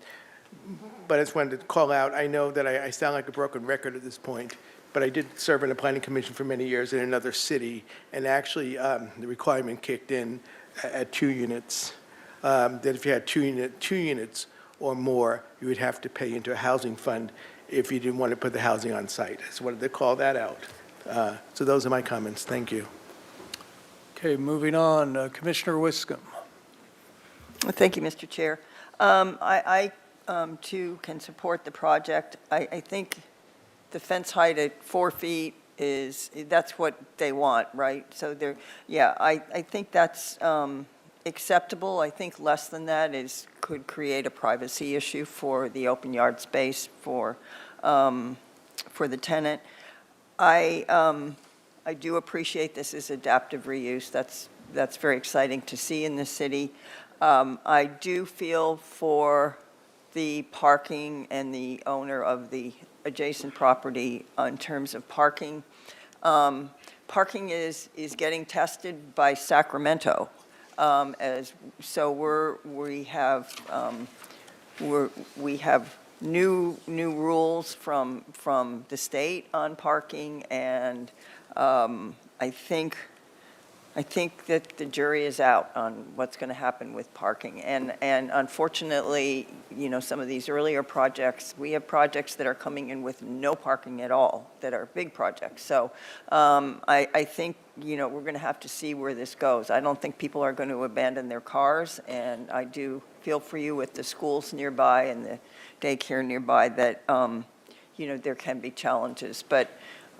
I just wanted to call out, I know that I sound like a broken record at this point, but I did serve in a planning commission for many years in another city, and actually the requirement kicked in at 2 units, that if you had 2 units or more, you would have to pay into a housing fund if you didn't want to put the housing on site. I just wanted to call that out. So those are my comments. Thank you. Okay, moving on, Commissioner Wiscombe. Thank you, Mr. Chair. I too, can support the project. I think the fence height at 4 feet that's what they want, right? So they're, yeah, I think that's acceptable. I think less than that could create a privacy issue for the open yard space for the tenant. I do appreciate this is adaptive reuse. That's very exciting to see in the city. I do feel for the parking and the owner of the adjacent property in terms of parking. Parking is getting tested by Sacramento. So we have new rules from the state on parking, and I think that the jury is out on what's going to happen with parking. And unfortunately, you know, some of these earlier projects, we have projects that are coming in with no parking at all, that are big projects. So I think, you know, we're going to have to see where this goes. I don't think people are going to abandon their cars, and I do feel for you with the schools nearby and the daycare nearby that, you know, there can be challenges. But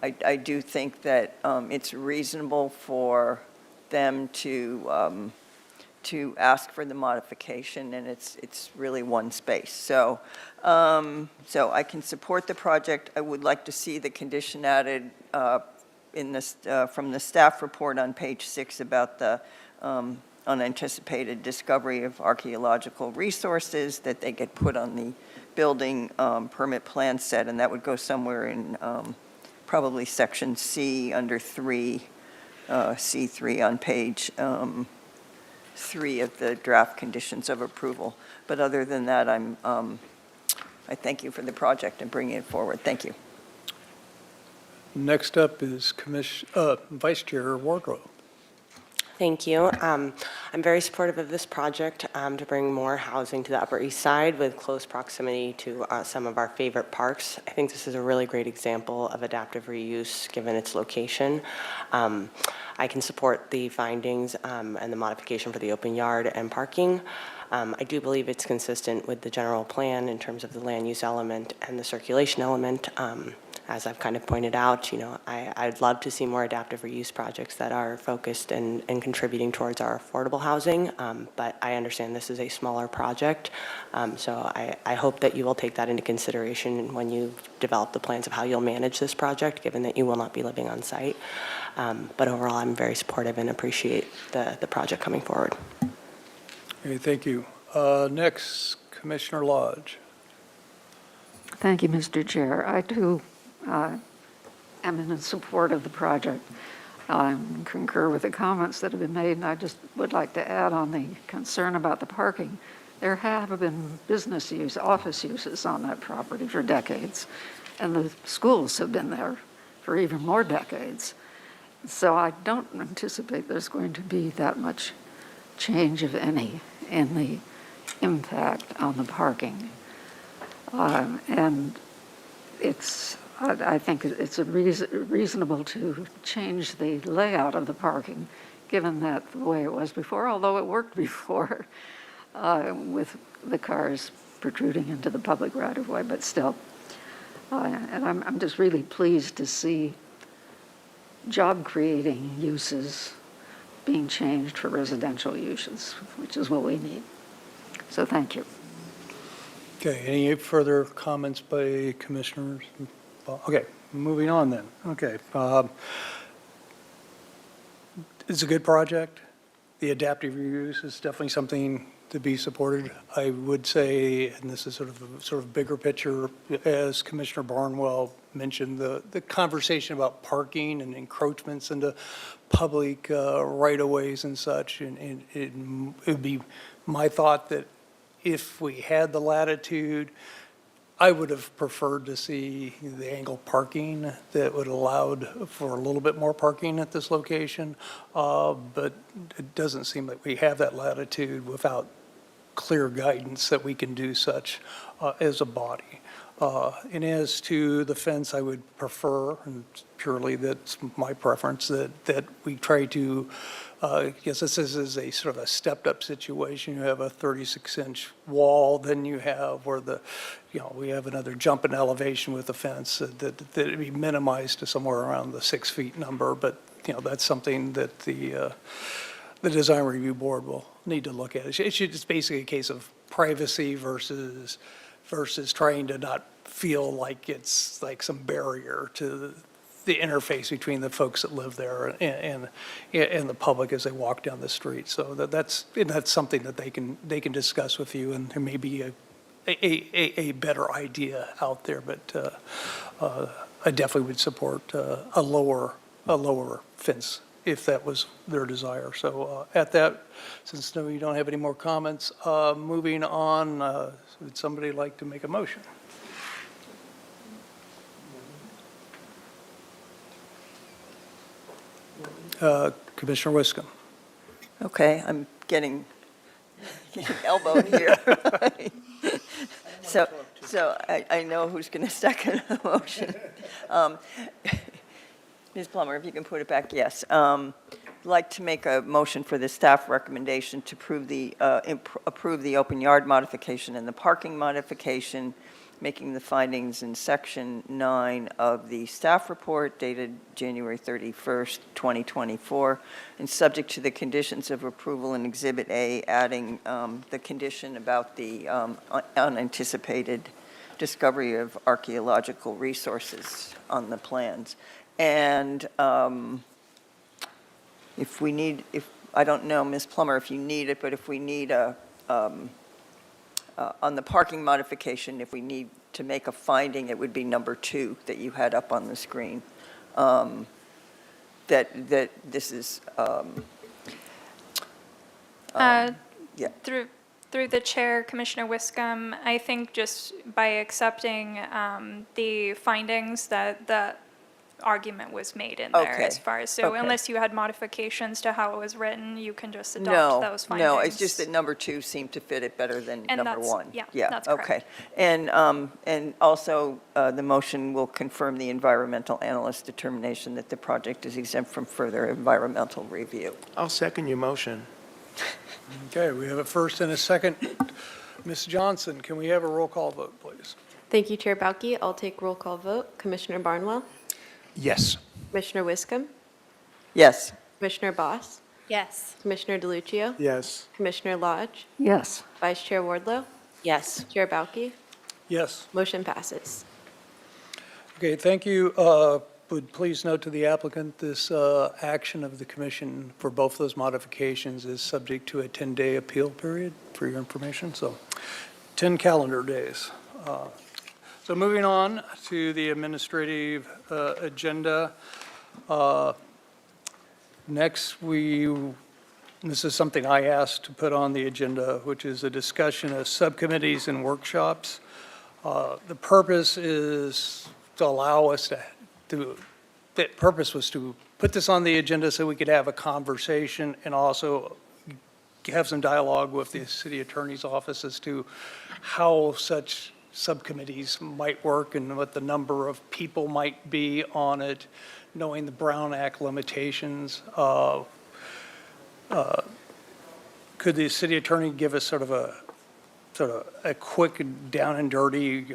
I do think that it's reasonable for them to ask for the modification, and it's really one space. So I can support the project. I would like to see the condition added in this from the staff report on page 6 about the unanticipated discovery of archaeological resources, that they get put on the building permit plan set, and that would go somewhere in probably section C under 3. C3 on page 3 of the draft conditions of approval. But other than that, I thank you for the project and bringing it forward. Thank you. Next up is Vice Chair Wardrobe. Thank you. I'm very supportive of this project to bring more housing to the Upper East Side with close proximity to some of our favorite parks. I think this is a really great example of adaptive reuse given its location. I can support the findings and the modification for the open yard and parking. I do believe it's consistent with the general plan in terms of the land use element and the circulation element. As I've kind of pointed out, you know, I'd love to see more adaptive reuse projects that are focused and contributing towards our affordable housing, but I understand this is a smaller project, so I hope that you will take that into consideration when you develop the plans of how you'll manage this project, given that you will not be living on site. But overall, I'm very supportive and appreciate the project coming forward. Okay, thank you. Next, Commissioner Lodge. Thank you, Mr. Chair. I, too, am in support of the project. I concur with the comments that have been made, and I just would like to add on the concern about the parking. There have been business use, office uses on that property for decades, and the schools have been there for even more decades. So I don't anticipate there's going to be that much change, if any, in the impact on the parking. And I think it's reasonable to change the layout of the parking, given that the way it was before, although it worked before with the cars protruding into the public right-of-way, but still. And I'm just really pleased to see job-creating uses being changed for residential uses, which is what we need. So thank you. Okay, any further comments by commissioners? Okay, moving on then. Okay. It's a good project. The adaptive reuse is definitely something to be supported. I would say, and this is sort of bigger picture, as Commissioner Barnwell mentioned, the conversation about parking and encroachments into public right-of-ways and such, and it would be my thought that if we had the latitude, I would have preferred to see the angle parking that would allowed for a little bit more parking at this location, but it doesn't seem like we have that latitude without clear guidance that we can do such as a body. And as to the fence, I would prefer, and purely that's my preference, that we try to, yes, this is a sort of a stepped-up situation. You have a 36-inch wall, then you have where we have another jump in elevation with the fence, that it be minimized to somewhere around the 6 feet number, but, that's something that the design review board will need to look at. It's basically a case of privacy versus trying to not feel like it's like some barrier to the interface between the folks that live there and the public as they walk down the street. So that's something that they can discuss with you, and there may be a better idea out there, but I definitely would support a lower fence if that was their desire. So at that, since we don't have any more comments, moving on, would somebody like to make a motion? Commissioner Wiscombe. Okay, I'm getting elbowed here. So I know who's going to second the motion. Ms. Plummer, if you can put it back, yes. I'd like to make a motion for the staff recommendation to approve the open yard modification and the parking modification, making the findings in section 9 of the staff report dated January 31st, 2024, and subject to the conditions of approval in Exhibit A, adding the condition about the unanticipated discovery of archaeological resources on the plans. And I don't know, Ms. Plummer, if you need it, but if we need on the parking modification, if we need to make a finding, it would be number 2 that you had up on the screen. That this is, yeah. Through the chair, Commissioner Wiscombe, I think just by accepting the findings that the argument was made in there Okay, as far as, so okay. unless you had modifications to how it was written, you can just adopt those findings. No, it's just that number 2 seemed to fit it better than And number that's- 1. yeah, that's correct. Okay. And also, the motion will confirm the environmental analyst determination that the project is exempt from further environmental review. I'll second your motion. Okay, we have a first and a second. Ms. Johnson, can we have a roll call vote, please? Thank you, Chair Balke. I'll take roll call vote. Commissioner Barnwell, Yes. Commissioner Wiscombe, Yes. Commissioner Boss, Yes. Commissioner DeLuccio, Yes. Commissioner Lodge, Yes. Vice Chair Wardlow, Yes. Chair Balke. Yes. Motion passes. Okay, thank you. Would please note to the applicant, this action of the commission for both those modifications is subject to a 10-day appeal period, for your information, so 10 calendar days. So moving on to the administrative agenda. Next, this is something I asked to put on the agenda, which is a discussion of subcommittees and workshops. The purpose is to allow us the purpose was to put this on the agenda so we could have a conversation and also have some dialogue with the city attorney's office as to how such subcommittees might work and what the number of people might be on it, knowing the Brown Act limitations. Could the city attorney give us sort of a quick down and dirty,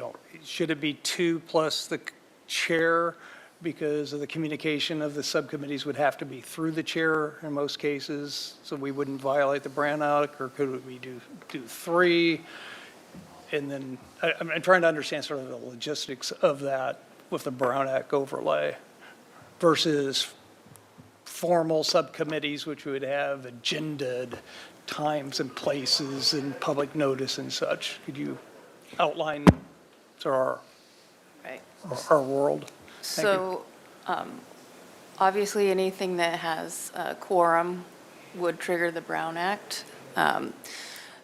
should it be 2 plus the chair? Because of the communication of the subcommittees would have to be through the chair in most cases, so we wouldn't violate the Brown Act, or could we do 3? And then, I'm trying to understand sort of the logistics of that with the Brown Act overlay versus formal subcommittees, which would have agendaed times and places and public notice and such. Could you outline sort of Right. our world? Thank you. So, obviously, anything that has a quorum would trigger the Brown Act.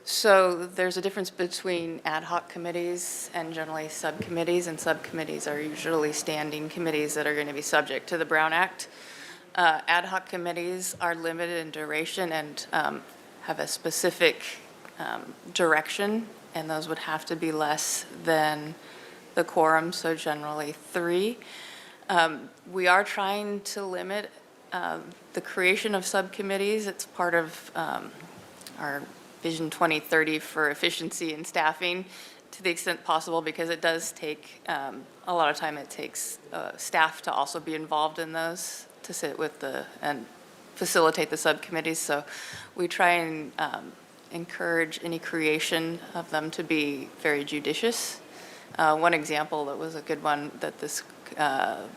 So there's a difference between ad hoc committees and generally subcommittees, and subcommittees are usually standing committees that are going to be subject to the Brown Act. Ad hoc committees are limited in duration and have a specific direction, and those would have to be less than the quorum, so generally 3. We are trying to limit the creation of subcommittees. It's part of our Vision 2030 for efficiency and staffing to the extent possible, because it does take, a lot of time it takes staff to also be involved in those, to sit with and facilitate the subcommittees. So we try and encourage any creation of them to be very judicious. One example that was a good one that this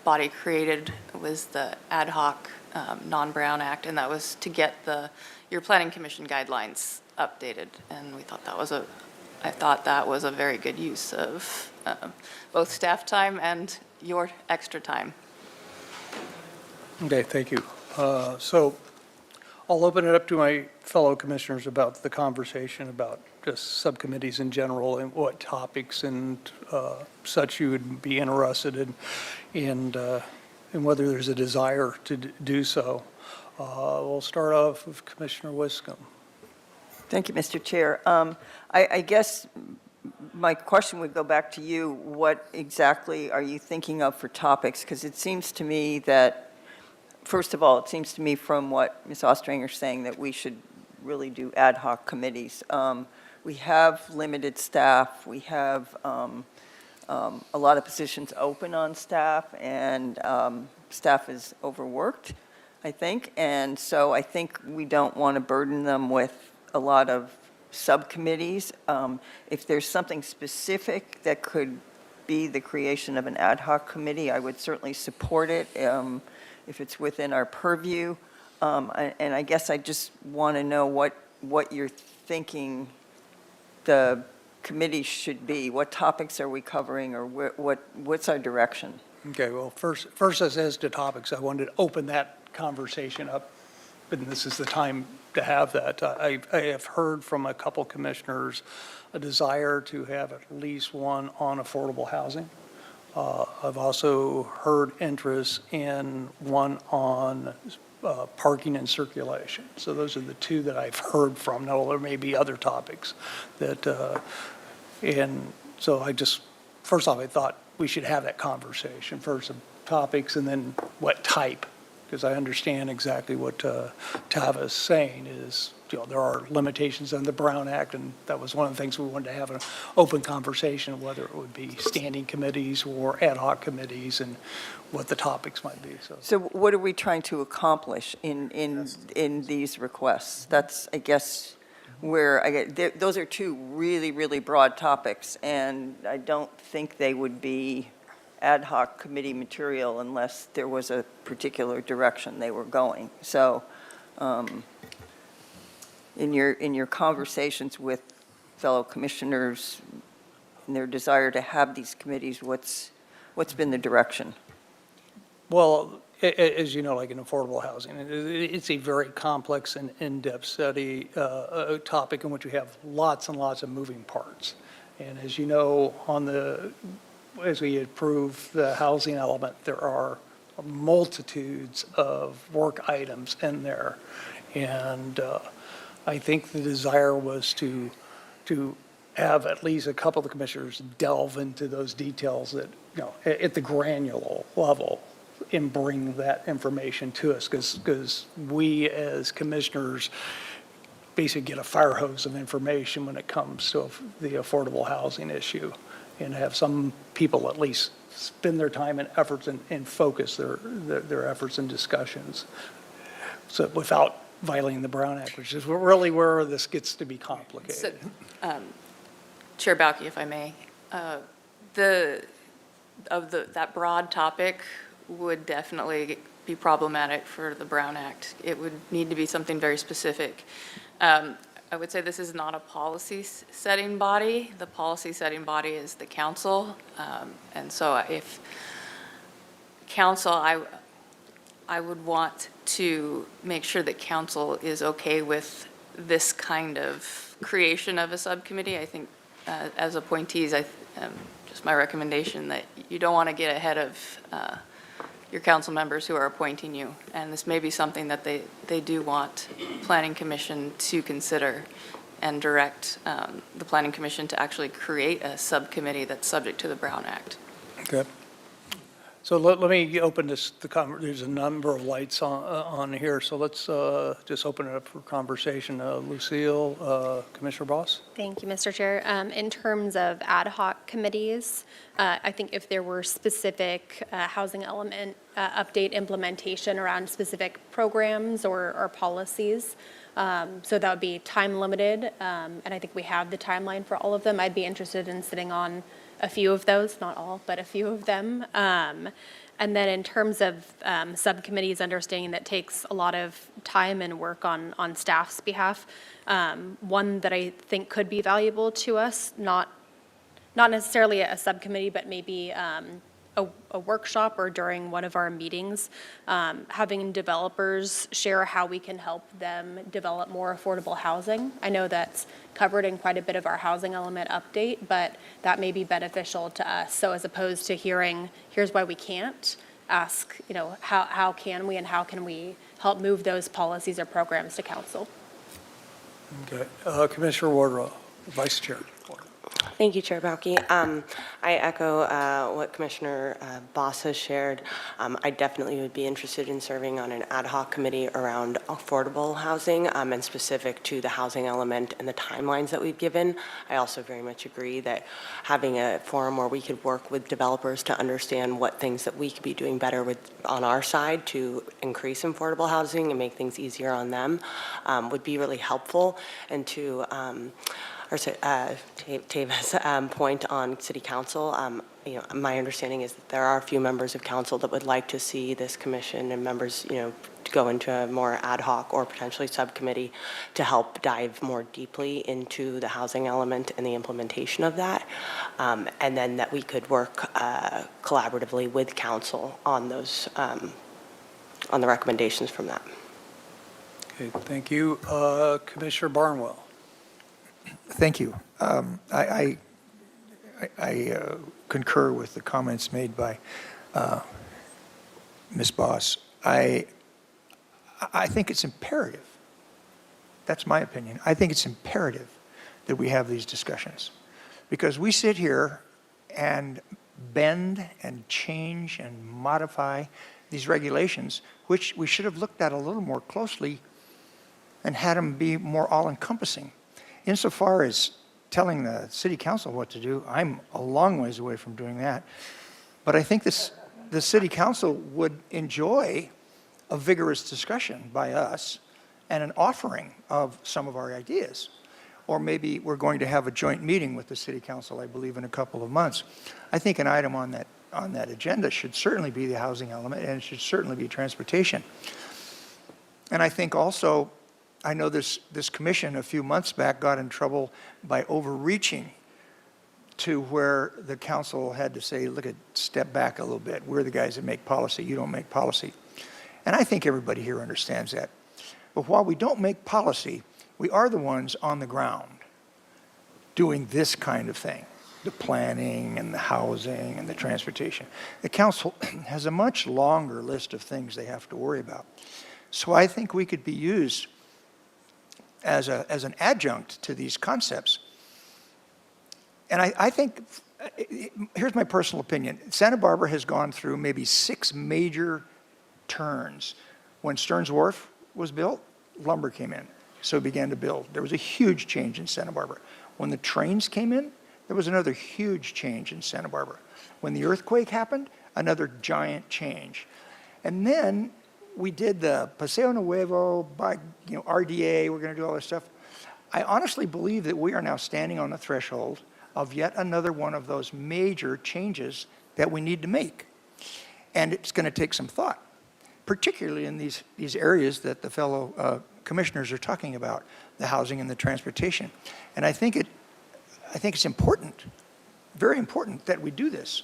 body created was the ad hoc non-Brown Act, and that was to get your planning commission guidelines updated. And we thought I thought that was a very good use of both staff time and your extra time. Okay, thank you. So I'll open it up to my fellow commissioners about the conversation about just subcommittees in general and what topics and such you would be interested in, and whether there's a desire to do so. We'll start off with Commissioner Wiscombe. Thank you, Mr. Chair. I guess my question would go back to you. What exactly are you thinking of for topics? Because it seems to me that, first of all, it seems to me from what Ms. Ostranger's saying that we should really do ad hoc committees. We have limited staff. We have a lot of positions open on staff, and staff is overworked, I think. And so I think we don't want to burden them with a lot of subcommittees. If there's something specific that could be the creation of an ad hoc committee, I would certainly support it if it's within our purview. And I guess I just want to know what you're thinking the committee should be. What topics are we covering, or what's our direction? Okay, well, first as to topics, I wanted to open that conversation up, and this is the time to have that. I have heard from a couple commissioners a desire to have at least one on affordable housing. I've also heard interest in one on parking and circulation. So those are the two that I've heard from. Now, there may be other topics that, and so first off, I thought we should have that conversation first of topics, and then what type, because I understand exactly what Tava is saying is, there are limitations on the Brown Act, and that was one of the things we wanted to have an open conversation, whether it would be standing committees or ad hoc committees, and what the topics might be. So what are we trying to accomplish in these requests? That's, I guess, where those are two really, really broad topics, and I don't think they would be ad hoc committee material unless there was a particular direction they were going. So in your conversations with fellow commissioners and their desire to have these committees, what's been the direction? Well, as you know, like in affordable housing, it's a very complex and in-depth study, a topic in which we have lots and lots of moving parts. And as you know, as we approve the housing element, there are multitudes of work items in there. And I think the desire was to have at least a couple of the commissioners delve into those details that, at the granular level, and bring that information to us, because we as commissioners basically get a fire hose of information when it comes to the affordable housing issue, and have some people at least spend their time and efforts and focus their efforts and discussions, so without violating the Brown Act, which is really where this gets to be complicated. So, Chair Balke, if I may, that broad topic would definitely be problematic for the Brown Act. It would need to be something very specific. I would say this is not a policy-setting body. The policy-setting body is the council. And so if council, I would want to make sure that council is okay with this kind of creation of a subcommittee. I think as appointees, just my recommendation that you don't want to get ahead of your council members who are appointing you. And this may be something that they do want Planning Commission to consider and direct the Planning Commission to actually create a subcommittee that's subject to the Brown Act. Okay. So let me open this, there's a number of lights on here, so let's just open it up for conversation. Lucille, Commissioner Boss? Thank you, Mr. Chair. In terms of ad hoc committees, I think if there were specific housing element update implementation around specific programs or policies, so that would be time limited, and I think we have the timeline for all of them. I'd be interested in sitting on a few of those, not all, but a few of them. And then in terms of subcommittees, understanding that takes a lot of time and work on staff's behalf, one that I think could be valuable to us, not necessarily a subcommittee, but maybe a workshop or during one of our meetings, having developers share how we can help them develop more affordable housing. I know that's covered in quite a bit of our housing element update, but that may be beneficial to us. So as opposed to hearing, here's why we can't, ask, how can we and how can we help move those policies or programs to council? Okay. Commissioner Wardrow, Vice Chair. Thank you, Chair Balke. I echo what Commissioner Boss has shared. I definitely would be interested in serving on an ad hoc committee around affordable housing and specific to the housing element and the timelines that we've given. I also very much agree that having a forum where we could work with developers to understand what things that we could be doing better with on our side to increase affordable housing and make things easier on them would be really helpful. And to Tava's point on City Council, my understanding is that there are a few members of council that would like to see this commission and members, to go into a more ad hoc or potentially subcommittee to help dive more deeply into the housing element and the implementation of that, and then that we could work collaboratively with council on those, on the recommendations from that. Okay, thank you. Commissioner Barnwell. Thank you. I concur with the comments made by Ms. Boss. I think it's imperative, that's my opinion, I think it's imperative that we have these discussions. Because we sit here and bend and change and modify these regulations, which we should have looked at a little more closely and had them be more all-encompassing. Insofar as telling the City Council what to do, I'm a long ways away from doing that. But I think the City Council would enjoy a vigorous discussion by us and an offering of some of our ideas. Or maybe we're going to have a joint meeting with the City Council, I believe, in a couple of months. I think an item on that agenda should certainly be the housing element, and it should certainly be transportation. And I think also, I know this commission a few months back got in trouble by overreaching to where the council had to say, look, step back a little bit. We're the guys that make policy. You don't make policy. And I think everybody here understands that. But while we don't make policy, we are the ones on the ground doing this kind of thing, the planning and the housing and the transportation. The council has a much longer list of things they have to worry about. So I think we could be used as an adjunct to these concepts. And I think, here's my personal opinion. Santa Barbara has gone through maybe 6 major turns. When Stearns Wharf was built, lumber came in, so it began to build. There was a huge change in Santa Barbara. When the trains came in, there was another huge change in Santa Barbara. When the earthquake happened, another giant change. And then we did the Paseo Nuevo, by RDA, we're going to do all this stuff. I honestly believe that we are now standing on the threshold of yet another one of those major changes that we need to make. And it's going to take some thought, particularly in these areas that the fellow commissioners are talking about, the housing and the transportation. And I think it's important, very important that we do this.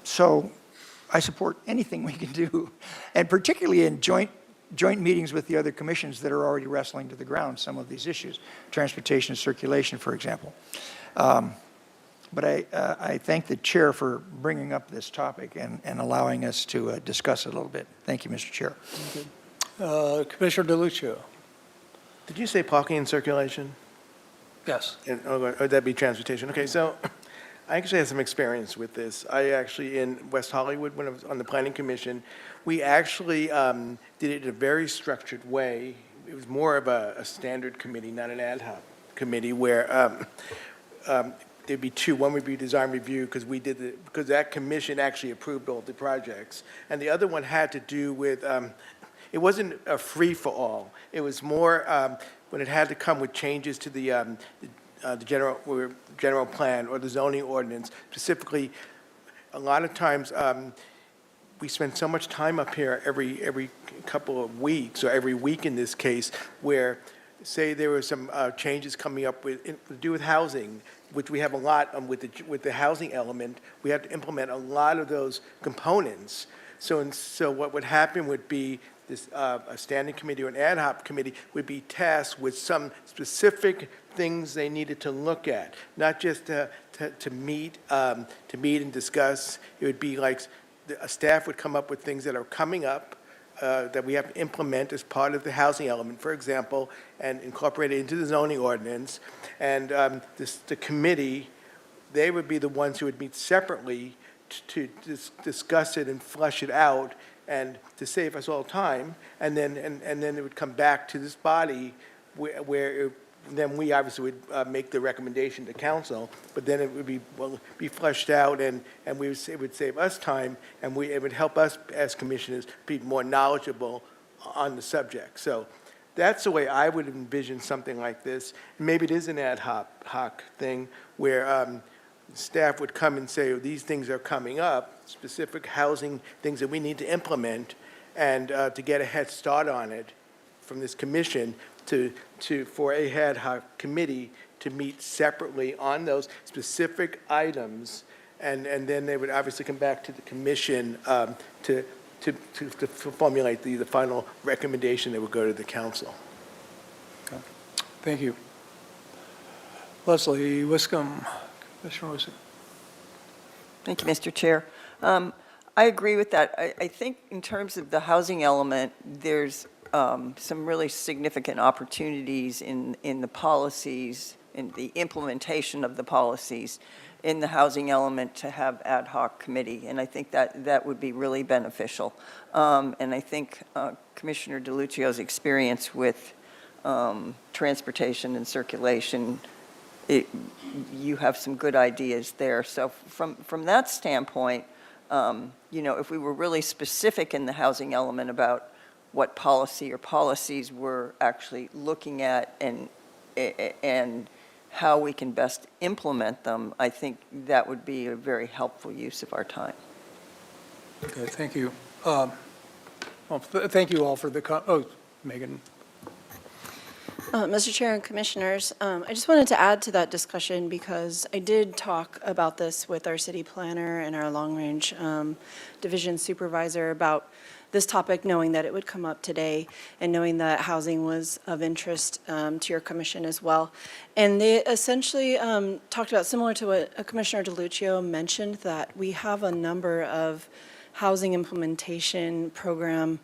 So I support anything we can do, and particularly in joint meetings with the other commissions that are already wrestling to the ground some of these issues, transportation and circulation, for example. But I thank the chair for bringing up this topic and allowing us to discuss it a little bit. Thank you, Mr. Chair. Commissioner DeLucio. Did you say parking and circulation? Yes. Or that'd be transportation? Okay, so I actually had some experience with this. I actually, in West Hollywood, when I was on the planning commission, we actually did it in a very structured way. It was more of a standard committee, not an ad hoc committee, where there'd be two. One would be design review, because that commission actually approved all the projects. And the other one had to do with, it wasn't a free-for-all. It was more when it had to come with changes to the general plan or the zoning ordinance. Specifically, a lot of times, we spend so much time up here every couple of weeks, or every week in this case, where, say there were some changes coming up to do with housing, which we have a lot with the housing element. We have to implement a lot of those components. So what would happen would be this, a standing committee or an ad hoc committee would be tasked with some specific things they needed to look at, not just to meet and discuss. It would be like a staff would come up with things that are coming up that we have to implement as part of the housing element, for example, and incorporate it into the zoning ordinance. And the committee, they would be the ones who would meet separately to discuss it and flush it out, and to save us all time. And then it would come back to this body where then we obviously would make the recommendation to council, but then it would be flushed out, and it would save us time, and it would help us as commissioners be more knowledgeable on the subject. So that's the way I would envision something like this. Maybe it is an ad hoc thing where staff would come and say, oh, these things are coming up, specific housing things that we need to implement, and to get a head start on it from this commission for a ad hoc committee to meet separately on those specific items, and then they would obviously come back to the commission to formulate the final recommendation that would go to the council. Thank you. Leslie Wiscombe, Commissioner Wiscombe. Thank you, Mr. Chair. I agree with that. I think in terms of the housing element, there's some really significant opportunities in the policies, in the implementation of the policies in the housing element to have ad hoc committee, and I think that would be really beneficial. And I think Commissioner DeLuccio's experience with transportation and circulation, you have some good ideas there. So from that standpoint, if we were really specific in the housing element about what policy or policies we're actually looking at and how we can best implement them, I think that would be a very helpful use of our time. Okay, thank you. Thank you all for the, Megan. Mr. Chair and Commissioners, I just wanted to add to that discussion because I did talk about this with our city planner and our long-range division supervisor about this topic, knowing that it would come up today and knowing that housing was of interest to your commission as well. And they essentially talked about, similar to what Commissioner DeLuccio mentioned, that we have a number of housing implementation program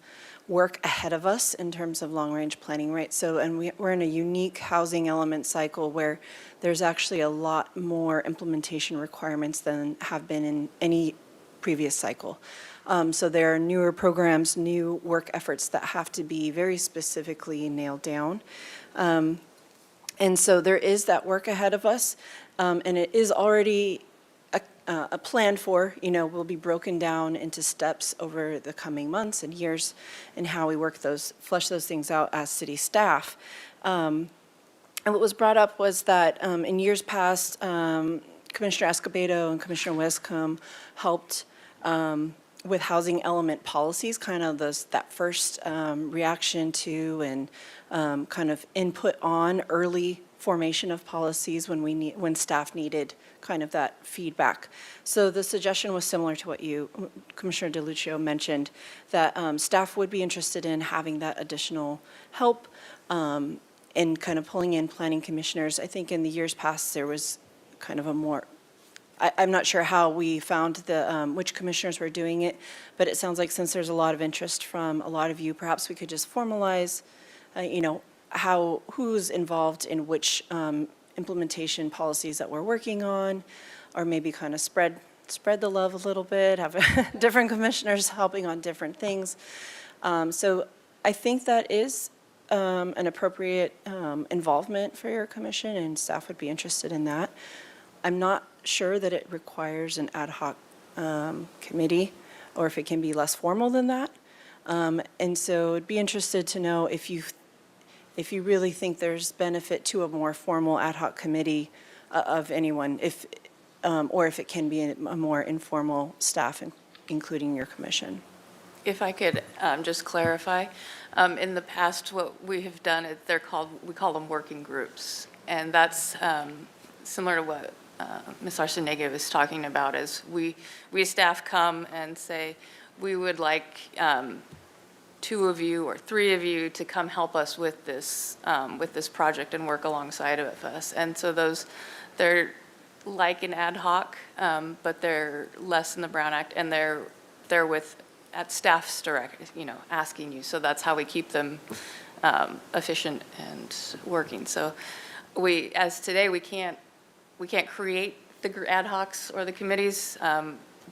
work ahead of us in terms of long-range planning, right? So, and we're in a unique housing element cycle where there's actually a lot more implementation requirements than have been in any previous cycle. So there are newer programs, new work efforts that have to be very specifically nailed down. And so there is that work ahead of us, and it is already a plan for, will be broken down into steps over the coming months and years and how we flesh those things out as city staff. And what was brought up was that in years past, Commissioner Escobedo and Commissioner Wiscombe helped with housing element policies, kind of that first reaction to and kind of input on early formation of policies when staff needed kind of that feedback. So the suggestion was similar to what Commissioner DeLuccio mentioned, that staff would be interested in having that additional help in kind of pulling in planning commissioners. I think in the years past there was kind of a more, I'm not sure how we found which commissioners were doing it, but it sounds like since there's a lot of interest from a lot of you, perhaps we could just formalize, who's involved in which implementation policies that we're working on, or maybe kind of spread the love a little bit, have different commissioners helping on different things. So I think that is an appropriate involvement for your commission, and staff would be interested in that. I'm not sure that it requires an ad hoc committee, or if it can be less formal than that. And so I'd be interested to know if you really think there's benefit to a more formal ad hoc committee of anyone, or if it can be a more informal staff, including your commission. If I could just clarify, in the past, what we have done, we call them working groups. And that's similar to what Ms. Arsenega was talking about, is we as staff come and say, we would like 2 of you or 3 of you to come help us with this project and work alongside of us. And so they're like an ad hoc, but they're less in the Brown Act, and they're at staff's direct, asking you. So that's how we keep them efficient and working. So as today, we can't create the ad hocs or the committees,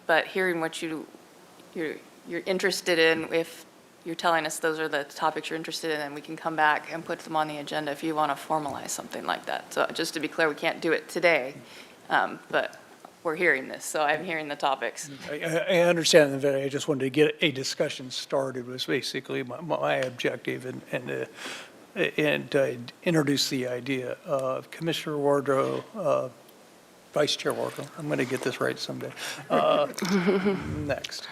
but hearing what you're interested in, if you're telling us those are the topics you're interested in, then we can come back and put them on the agenda if you want to formalize something like that. So just to be clear, we can't do it today, but we're hearing this, so I'm hearing the topics. I understand that. I just wanted to get a discussion started was basically my objective, and introduce the idea of Commissioner Wardrow, Vice Chair Wardrow. I'm going to get this right someday. Next.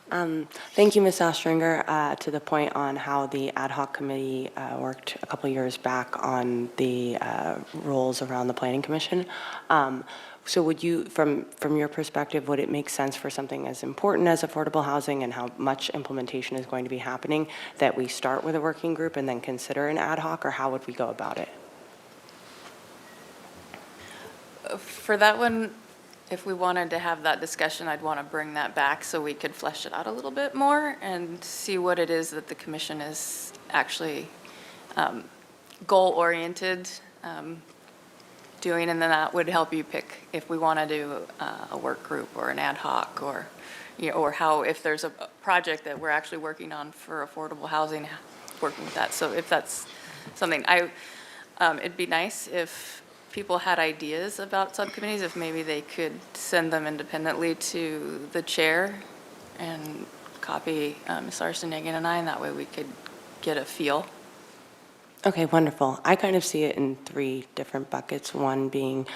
Thank you, Ms. Ostringer. To the point on how the ad hoc committee worked a couple years back on the rules around the Planning Commission. So would you, from your perspective, would it make sense for something as important as affordable housing and how much implementation is going to be happening that we start with a working group and then consider an ad hoc, or how would we go about it? For that one, if we wanted to have that discussion, I'd want to bring that back so we could flesh it out a little bit more and see what it is that the commission is actually goal-oriented doing, and then that would help you pick if we want to do a work group or an ad hoc, or or how, if there's a project that we're actually working on for affordable housing, working with that. So if that's something, it'd be nice if people had ideas about subcommittees, if maybe they could send them independently to the chair and copy Ms. Arsenagan and I, and that way we could get a feel. Okay, wonderful. I kind of see it in 3 different buckets, one being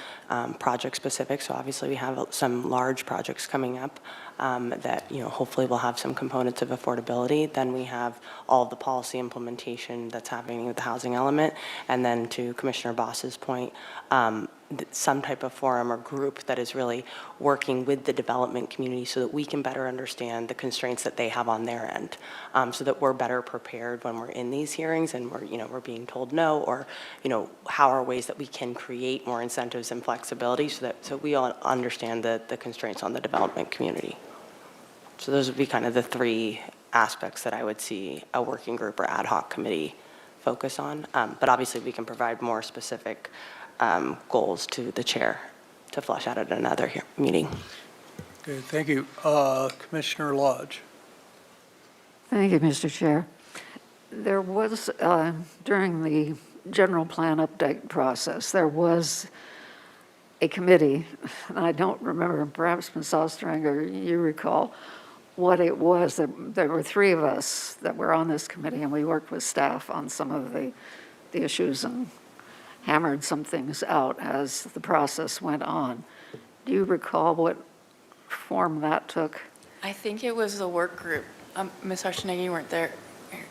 project specific. So obviously we have some large projects coming up that, hopefully will have some components of affordability. Then we have all of the policy implementation that's happening with the housing element. And then to Commissioner Boss's point, some type of forum or group that is really working with the development community so that we can better understand the constraints that they have on their end, so that we're better prepared when we're in these hearings and we're being told no, or how are ways that we can create more incentives and flexibility so we all understand the constraints on the development community. So those would be kind of the 3 aspects that I would see a working group or ad hoc committee focus on. But obviously we can provide more specific goals to the chair to flesh out at another meeting. Okay, thank you. Commissioner Lodge. Thank you, Mr. Chair. There was, during the general plan update process, there was a committee, and I don't remember, perhaps Ms. Ostrander, you recall what it was. There were 3 of us that were on this committee, and we worked with staff on some of the issues and hammered some things out as the process went on. Do you recall what form that took? I think it was the work group. Ms. Arsenagan, you weren't there.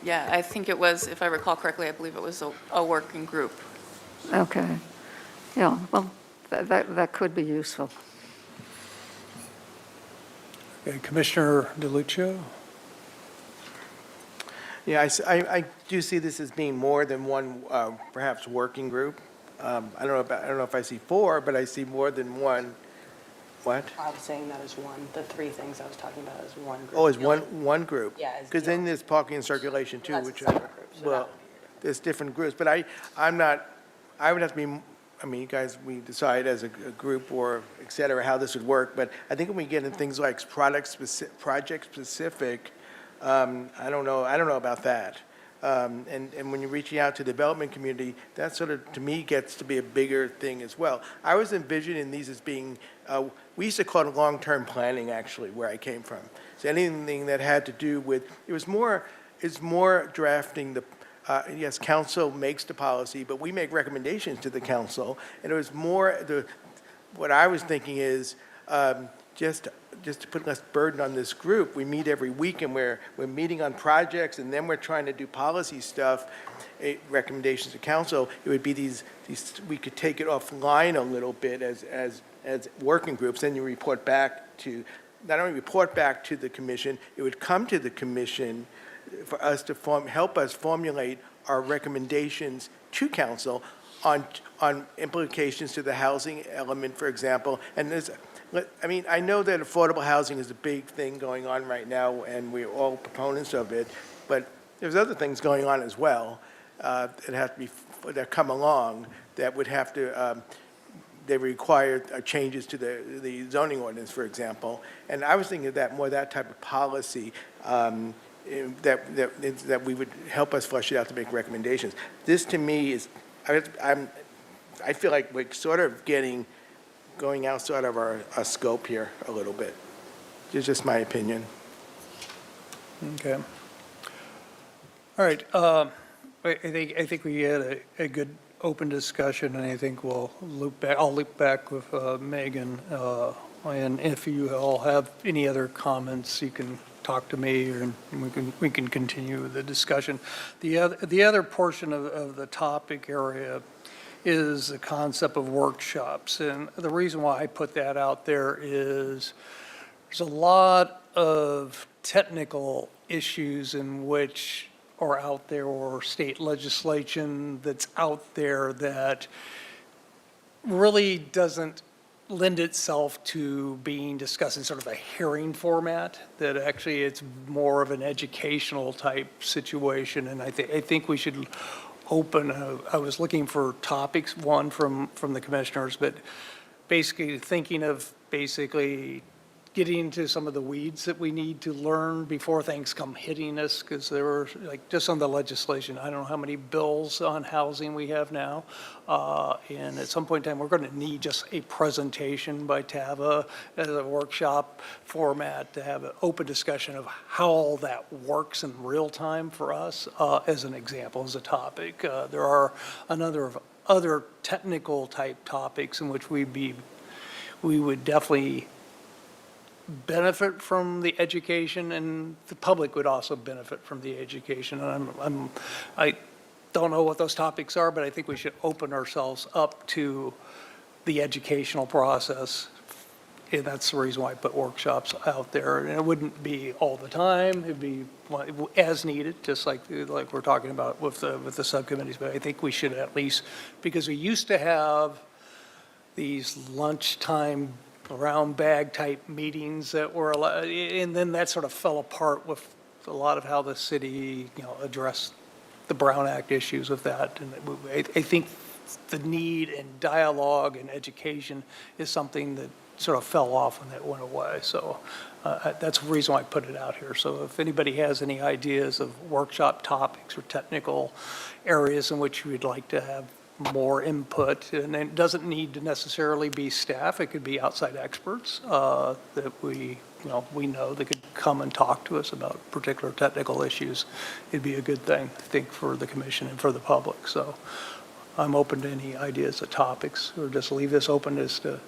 Yeah, I think it was, if I recall correctly, I believe it was a working group. Okay. Yeah, well, that could be useful. Okay, Commissioner DeLuccio. Yeah, I do see this as being more than one, perhaps, working group. I don't know if I see 4, but I see more than one. What? I was saying that as one. The 3 things I was talking about as one group. Oh, as one group? Yeah. Because then there's parking and circulation too, That's a which separate group, so that well, would be there's different groups, but I'm not, I would have to be, I mean, you guys, we decide as a group or et cetera how this would work, but I think when we get into things like project-specific, I don't know about that. And when you're reaching out to the development community, that sort of, to me, gets to be a bigger thing as well. I was envisioning these as being, we used to call it long-term planning, actually, where I came from. So anything that had to do with, it's more drafting the, yes, council makes the policy, but we make recommendations to the council. And it was more, what I was thinking is, just to put less burden on this group, we meet every week and we're meeting on projects, and then we're trying to do policy stuff, recommendations to council. It would be these we could take it offline a little bit as working groups. Then you report back to, not only report back to the commission, it would come to the commission for us to help us formulate our recommendations to council on implications to the housing element, for example. And there's, I mean, I know that affordable housing is a big thing going on right now, and we're all proponents of it, but there's other things going on as well that have to be, that come along that would have to, they require changes to the zoning ordinance, for example. And I was thinking of that, more that type of policy that we would help us flesh it out to make recommendations. This, to me, is, I feel like we're sort of going outside of our scope here a little bit. It's just my opinion. Okay. All right. I think we had a good open discussion, and I think we'll loop back. I'll loop back with Megan, and if you all have any other comments, you can talk to me, and we can continue the discussion. The other portion of the topic area is the concept of workshops. And the reason why I put that out there is there's a lot of technical issues in which are out there, or state legislation that's out there that really doesn't lend itself to being discussed in sort of a hearing format, that actually it's more of an educational type situation. And I think we should open, I was looking for topics, one from the commissioners, but basically thinking of basically getting into some of the weeds that we need to learn before things come hitting us, because there were, like, just on the legislation, I don't know how many bills on housing we have now. And at some point in time, we're going to need just a presentation by Tava as a workshop format to have an open discussion of how all that works in real time for us, as an example, as a topic. There are a number of other technical type topics in which we would definitely benefit from the education, and the public would also benefit from the education. And I don't know what those topics are, but I think we should open ourselves up to the educational process. And that's the reason why I put workshops out there. And it wouldn't be all the time. It'd be as needed, just like we're talking about with the subcommittees. But I think we should at least, because we used to have these lunchtime round bag type meetings that were allowed, and then that sort of fell apart with a lot of how the city, addressed the Brown Act issues with that. And I think the need and dialogue and education is something that sort of fell off when that went away. So that's the reason why I put it out here. So if anybody has any ideas of workshop topics or technical areas in which we'd like to have more input, and it doesn't need to necessarily be staff, it could be outside experts that we know that could come and talk to us about particular technical issues. It'd be a good thing, I think, for the commission and for the public. So I'm open to any ideas of topics, or just leave this open as to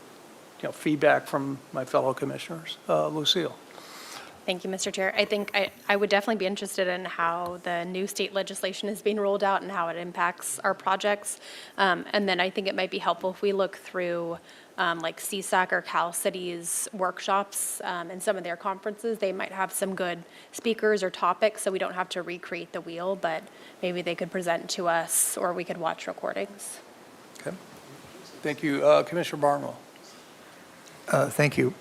feedback from my fellow commissioners. Lucille. Thank you, Mr. Chair. I think I would definitely be interested in how the new state legislation is being rolled out and how it impacts our projects. And then I think it might be helpful if we look through like CSAC or Cal City's workshops and some of their conferences. They might have some good speakers or topics, so we don't have to recreate the wheel, but maybe they could present to us, or we could watch recordings. Okay. Thank you. Commissioner Barnwell. Thank you,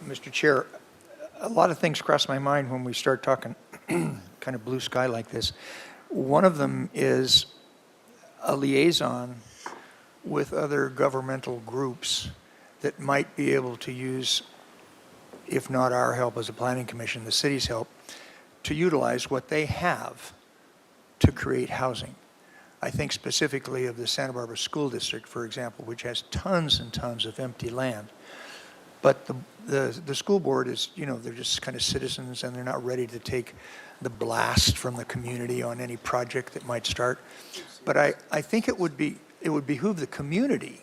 Mr. Chair. A lot of things cross my mind when we start talking kind of blue sky like this. One of them is a liaison with other governmental groups that might be able to use, if not our help as a planning commission, the city's help, to utilize what they have to create housing. I think specifically of the Santa Barbara School District, for example, which has tons and tons of empty land. But the school board is, they're just kind of citizens, and they're not ready to take the blast from the community on any project that might start. But I think it would behoove the community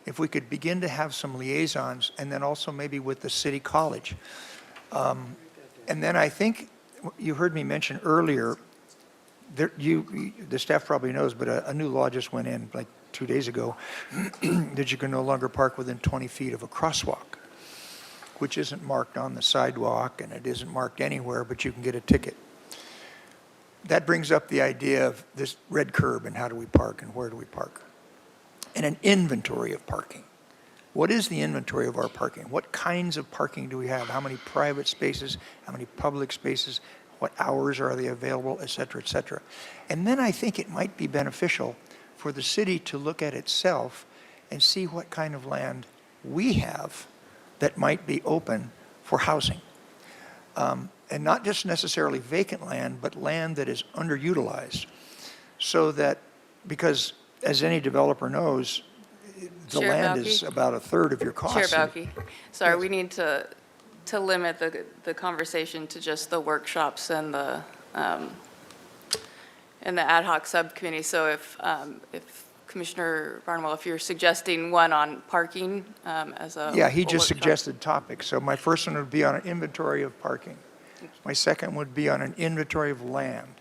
if we could begin to have some liaisons, and then also maybe with the city college. And then I think you heard me mention earlier, the staff probably knows, but a new law just went in like 2 days ago that you can no longer park within 20 feet of a crosswalk, which isn't marked on the sidewalk and it isn't marked anywhere, but you can get a ticket. That brings up the idea of this red curb and how do we park and where do we park? And an inventory of parking. What is the inventory of our parking? What kinds of parking do we have? How many private spaces? How many public spaces? What hours are they available, et cetera, et cetera. And then I think it might be beneficial for the city to look at itself and see what kind of land we have that might be open for housing. And not just necessarily vacant land, but land that is underutilized. So that, because as any developer knows, the Chair land Balke? is about a third of your cost. Chair Balke, sorry, we need to limit the conversation to just the workshops and the ad hoc subcommittee. So if Commissioner Barnwell, if you're suggesting one on parking as a Yeah, he just workshop. suggested topics. So my first one would be on an inventory of parking. My second would be on an inventory of land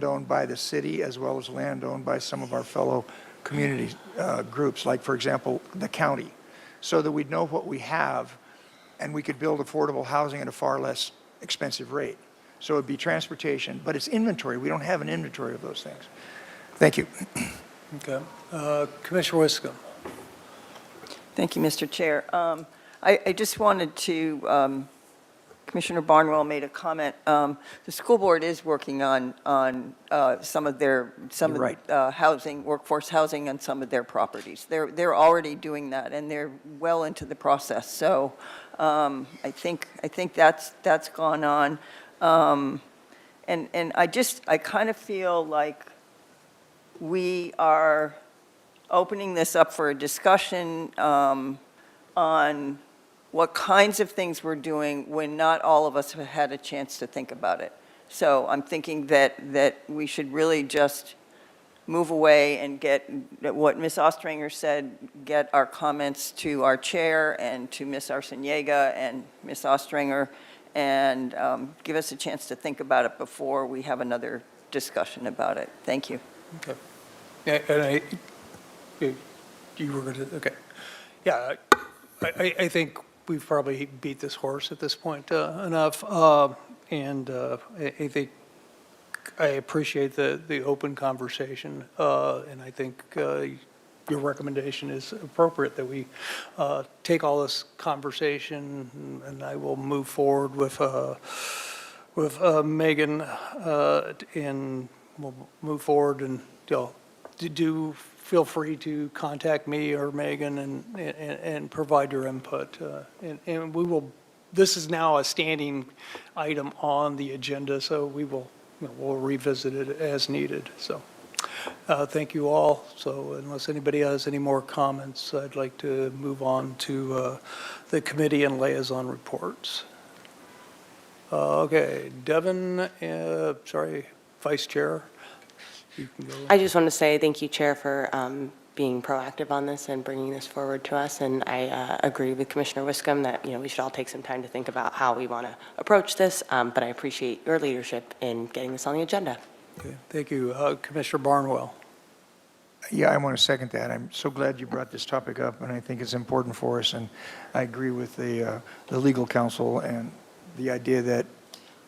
owned by the city as well as land owned by some of our fellow community groups, like, for example, the county, so that we'd know what we have and we could build affordable housing at a far less expensive rate. So it'd be transportation, but it's inventory. We don't have an inventory of those things. Thank you. Okay. Commissioner Wiscombe. Thank you, Mr. Chair. I just wanted to, Commissioner Barnwell made a comment. The school board is working on some of their housing, workforce housing on some of their properties. They're already doing that, and they're well into the process. So I think that's gone on. And I kind of feel like we are opening this up for a discussion on what kinds of things we're doing when not all of us have had a chance to think about it. So I'm thinking that we should really just move away and get what Ms. Ostranger said, get our comments to our chair and to Ms. Arciniega and Ms. Ostranger, and give us a chance to think about it before we have another discussion about it. Thank you. Okay. Yeah, and you were going to, okay. Yeah, I think we've probably beat this horse at this point enough. And I think I appreciate the open conversation. And I think your recommendation is appropriate, that we take all this conversation, and I will move forward with Megan, and we'll move forward, and do feel free to contact me or Megan and provide your input. And we will, this is now a standing item on the agenda, so we will, we'll revisit it as needed. So thank you all. So unless anybody has any more comments, I'd like to move on to the committee and liaison reports. Okay, Devin, Vice Chair. You can go. I just want to say thank you, Chair, for being proactive on this and bringing this forward to us. And I agree with Commissioner Wiscombe that we should all take some time to think about how we want to approach this. But I appreciate your leadership in getting this on the agenda. Okay, thank you. Commissioner Barnwell. Yeah, I want to second that. I'm so glad you brought this topic up, and I think it's important for us. And I agree with the legal counsel and the idea that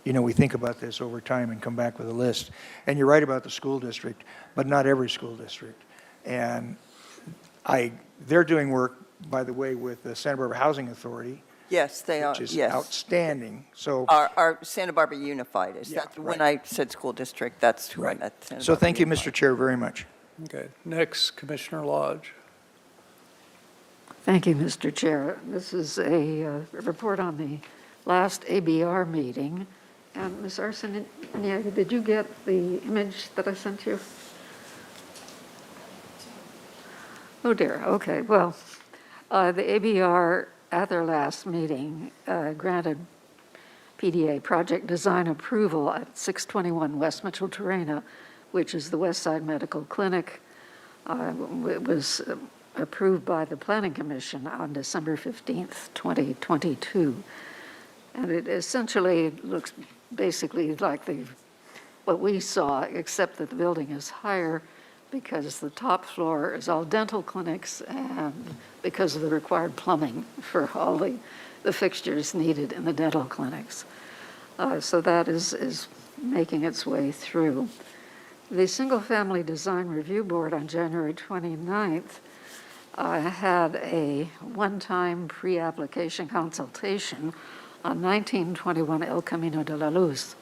we think about this over time and come back with a list. And you're right about the school district, but not every school district. And they're doing work, by the way, with the Santa Barbara Housing Authority Yes, they are, which is yes. outstanding. So, Our Santa Barbara Unified is, Yeah, that's, when I said school district, that's who I right. meant. Santa So Barbara thank you, Unified. Mr. Chair, very much. Okay, next, Commissioner Lodge. Thank you, Mr. Chair. This is a report on the last ABR meeting. And Ms. Arsenaga, did you get the image that I sent you? Oh dear, okay, well, the ABR at their last meeting granted PDA project design approval at 621 West Mitchell Terrena, which is the West Side Medical Clinic. It was approved by the Planning Commission on December 15th, 2022. And it essentially looks basically like what we saw, except that the building is higher because the top floor is all dental clinics and because of the required plumbing for all the fixtures needed in the dental clinics. So that is making its way through. The Single Family Design Review Board on January 29th had a one-time pre-application consultation on 1921 El Camino de la Luz,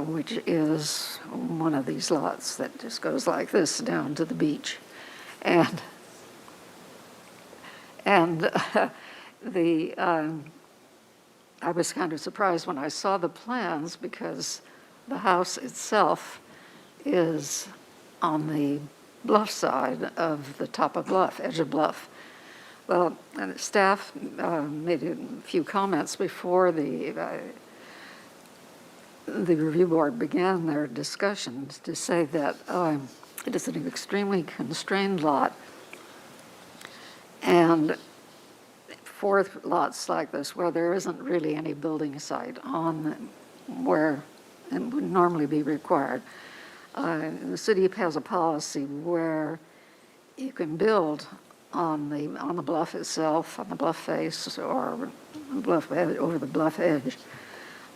which is one of these lots that just goes like this down to the beach. And I was kind of surprised when I saw the plans because the house itself is on the bluff side of the top of bluff, edge of bluff. Well, and staff made a few comments before the review board began their discussions to say that it is an extremely constrained lot. And for lots like this, where there isn't really any building site on where it would normally be required, the city has a policy where you can build on the bluff itself, on the bluff face, or bluff edge, over the bluff edge,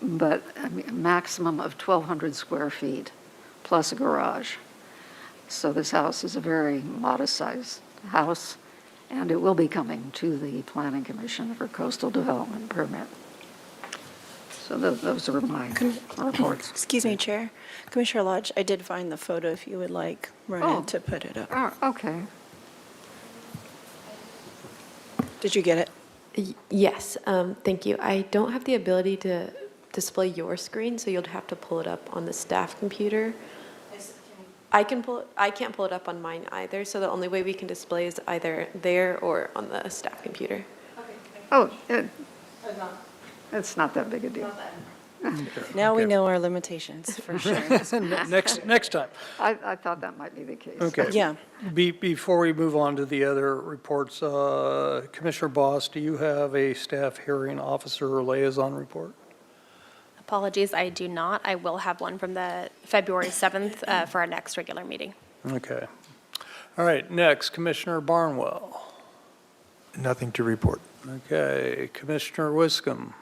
but a maximum of 1,200 square feet plus a garage. So this house is a very modest-sized house, and it will be coming to the Planning Commission for Coastal Development Permit. So those are my reports. Excuse me, Chair. Commissioner Lodge, I did find the photo if you would like Ryan to put it up. Oh, okay. Did you get it? Yes, thank you. I don't have the ability to display your screen, so you'll have to pull it up on the staff computer. I can't pull it up on mine either, so the only way we can display is either there or on the staff computer. Oh, it's not that big a deal. Now we Okay. know our limitations, for sure. Next time. I thought that might be the case. Okay. Yeah. Before we move on to the other reports, Commissioner Boss, do you have a staff hearing officer or liaison report? Apologies, I do not. I will have one from the February 7th for our next regular meeting. Okay. All right, next, Commissioner Barnwell. Nothing to report. Okay, Commissioner Wiscombe.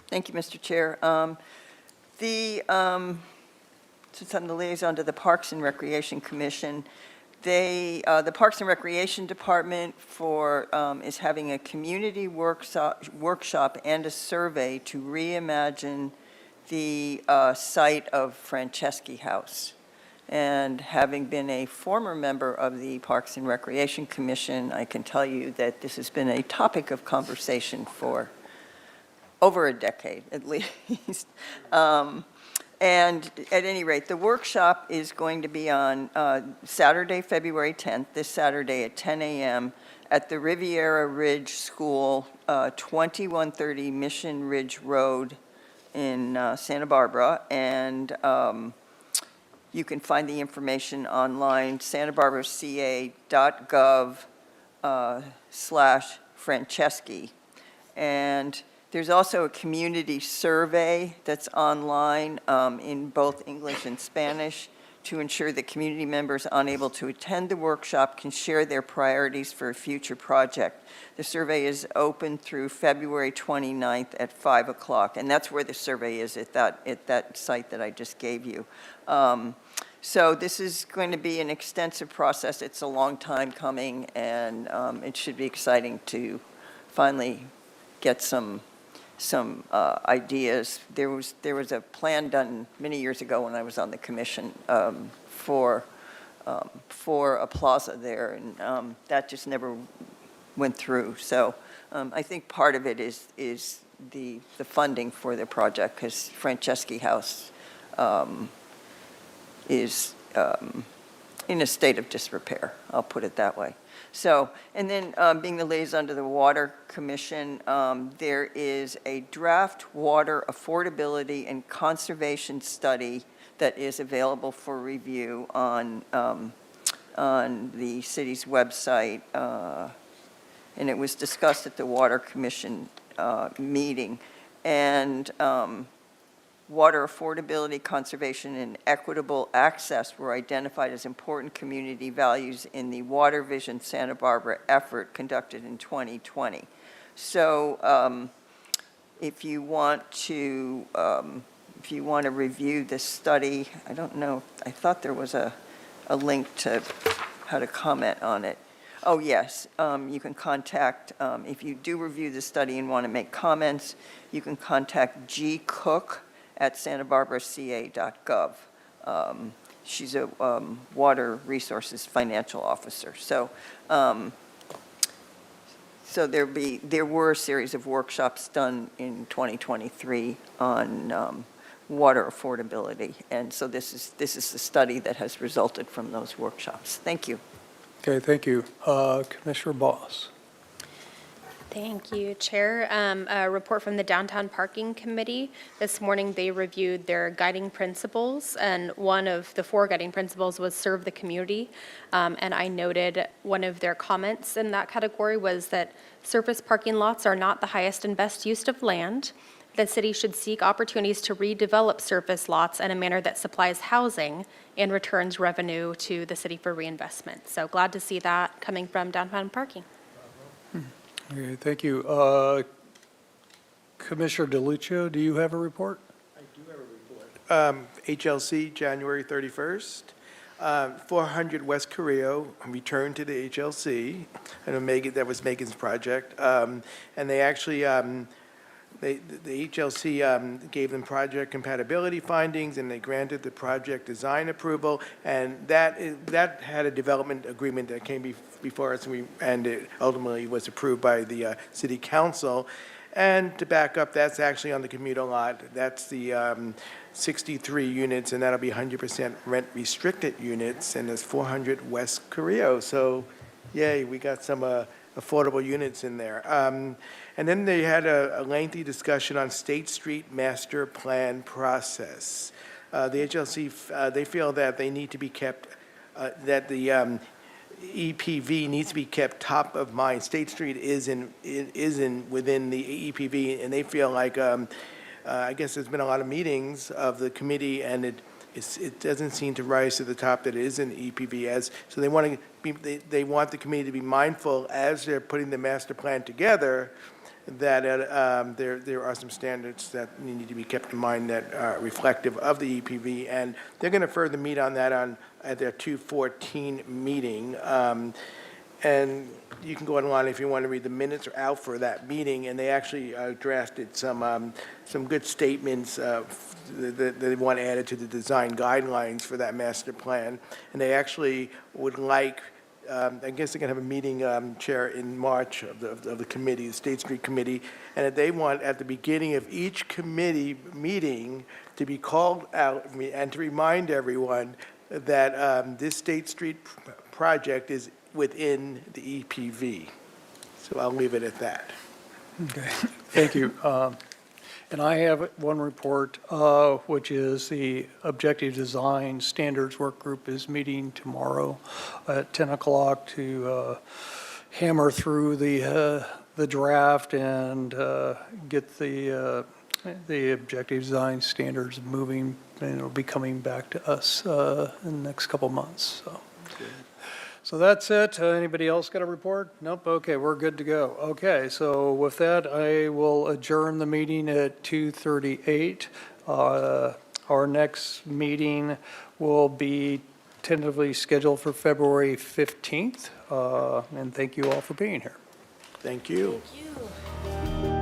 Thank you, Mr. Chair. Since I'm the liaison to the Parks and Recreation Commission, the Parks and Recreation Department is having a community workshop and a survey to reimagine the site of Franceschi House. And having been a former member of the Parks and Recreation Commission, I can tell you that this has been a topic of conversation for over a decade, at least. And at any rate, the workshop is going to be on Saturday, February 10th, this Saturday at 10 a.m. at the Riviera Ridge School, 2130 Mission Ridge Road in Santa Barbara. And you can find the information online, santabarbaraca.gov/Franceschi. And there's also a community survey that's online in both English and Spanish to ensure that community members unable to attend the workshop can share their priorities for a future project. The survey is open through February 29th at 5 o'clock, and that's where the survey is, at that site that I just gave you. So this is going to be an extensive process. It's a long time coming, and it should be exciting to finally get some ideas. There was a plan done many years ago when I was on the commission for a plaza there, and that just never went through. So I think part of it is the funding for the project, because Franceschi House is in a state of disrepair, I'll put it that way. So, and then being the liaison to the Water Commission, there is a draft water affordability and conservation study that is available for review on the city's website, and it was discussed at the Water Commission meeting. And water affordability, conservation, and equitable access were identified as important community values in the Water Vision Santa Barbara effort conducted in 2020. So if you want to review this study, I don't know, I thought there was a link to how to comment on it. Oh, yes, you can contact, if you do review the study and want to make comments, you can contact G. Cook at santabarbaraca.gov. She's a water resources financial officer. So, there were a series of workshops done in 2023 on water affordability, and so this is the study that has resulted from those workshops. Thank you. Okay, thank you. Commissioner Boss. Thank you, Chair. A report from the Downtown Parking Committee. This morning, they reviewed their guiding principles, and one of the 4 guiding principles was serve the community. And I noted one of their comments in that category was that surface parking lots are not the highest and best use of land. The city should seek opportunities to redevelop surface lots in a manner that supplies housing and returns revenue to the city for reinvestment. So glad to see that coming from Downtown Parking. Okay, thank you. Commissioner DeLuccio, do you have a report? I do have a report. HLC, January 31st. 400 West Carrillo returned to the HLC. I know Megan, that was Megan's project. And they actually, the HLC gave them project compatibility findings, and they granted the project design approval. And that had a development agreement that came before us, and it ultimately was approved by the city council. And to back up, that's actually on the commuter lot. That's the 63 units, and that'll be 100% rent-restricted units, and there's 400 West Carrillo. So, yay, we got some affordable units in there. And then they had a lengthy discussion on State Street master plan process. The HLC, they feel that they need to be kept, that the EPV needs to be kept top of mind. State Street is within the EPV, and they feel like, I guess there's been a lot of meetings of the committee, and it doesn't seem to rise to the top that it is in EPV. So they want the committee to be mindful as they're putting the master plan together, that there are some standards that need to be kept in mind that are reflective of the EPV, and they're going to further meet on that at their 2/14 meeting. And you can go online if you want to read the minutes are out for that meeting, and they actually drafted some good statements that they want added to the design guidelines for that master plan. And they actually would like, I guess they're going to have a meeting, Chair, in March of the committee, the State Street Committee, and they want at the beginning of each committee meeting to be called out and to remind everyone that this State Street project is within the EPV. So I'll leave it at that. Okay, thank you. And I have one report, which is the Objective Design Standards Work Group is meeting tomorrow at 10 o'clock to hammer through the draft and get the Objective Design Standards moving, and it'll be coming back to us in the next couple months. So that's it. Anybody else got a report? Nope. Okay, we're good to go. Okay, so with that, I will adjourn the meeting at 2:38. Our next meeting will be tentatively scheduled for February 15th. And thank you all for being here. Thank you. Thank you.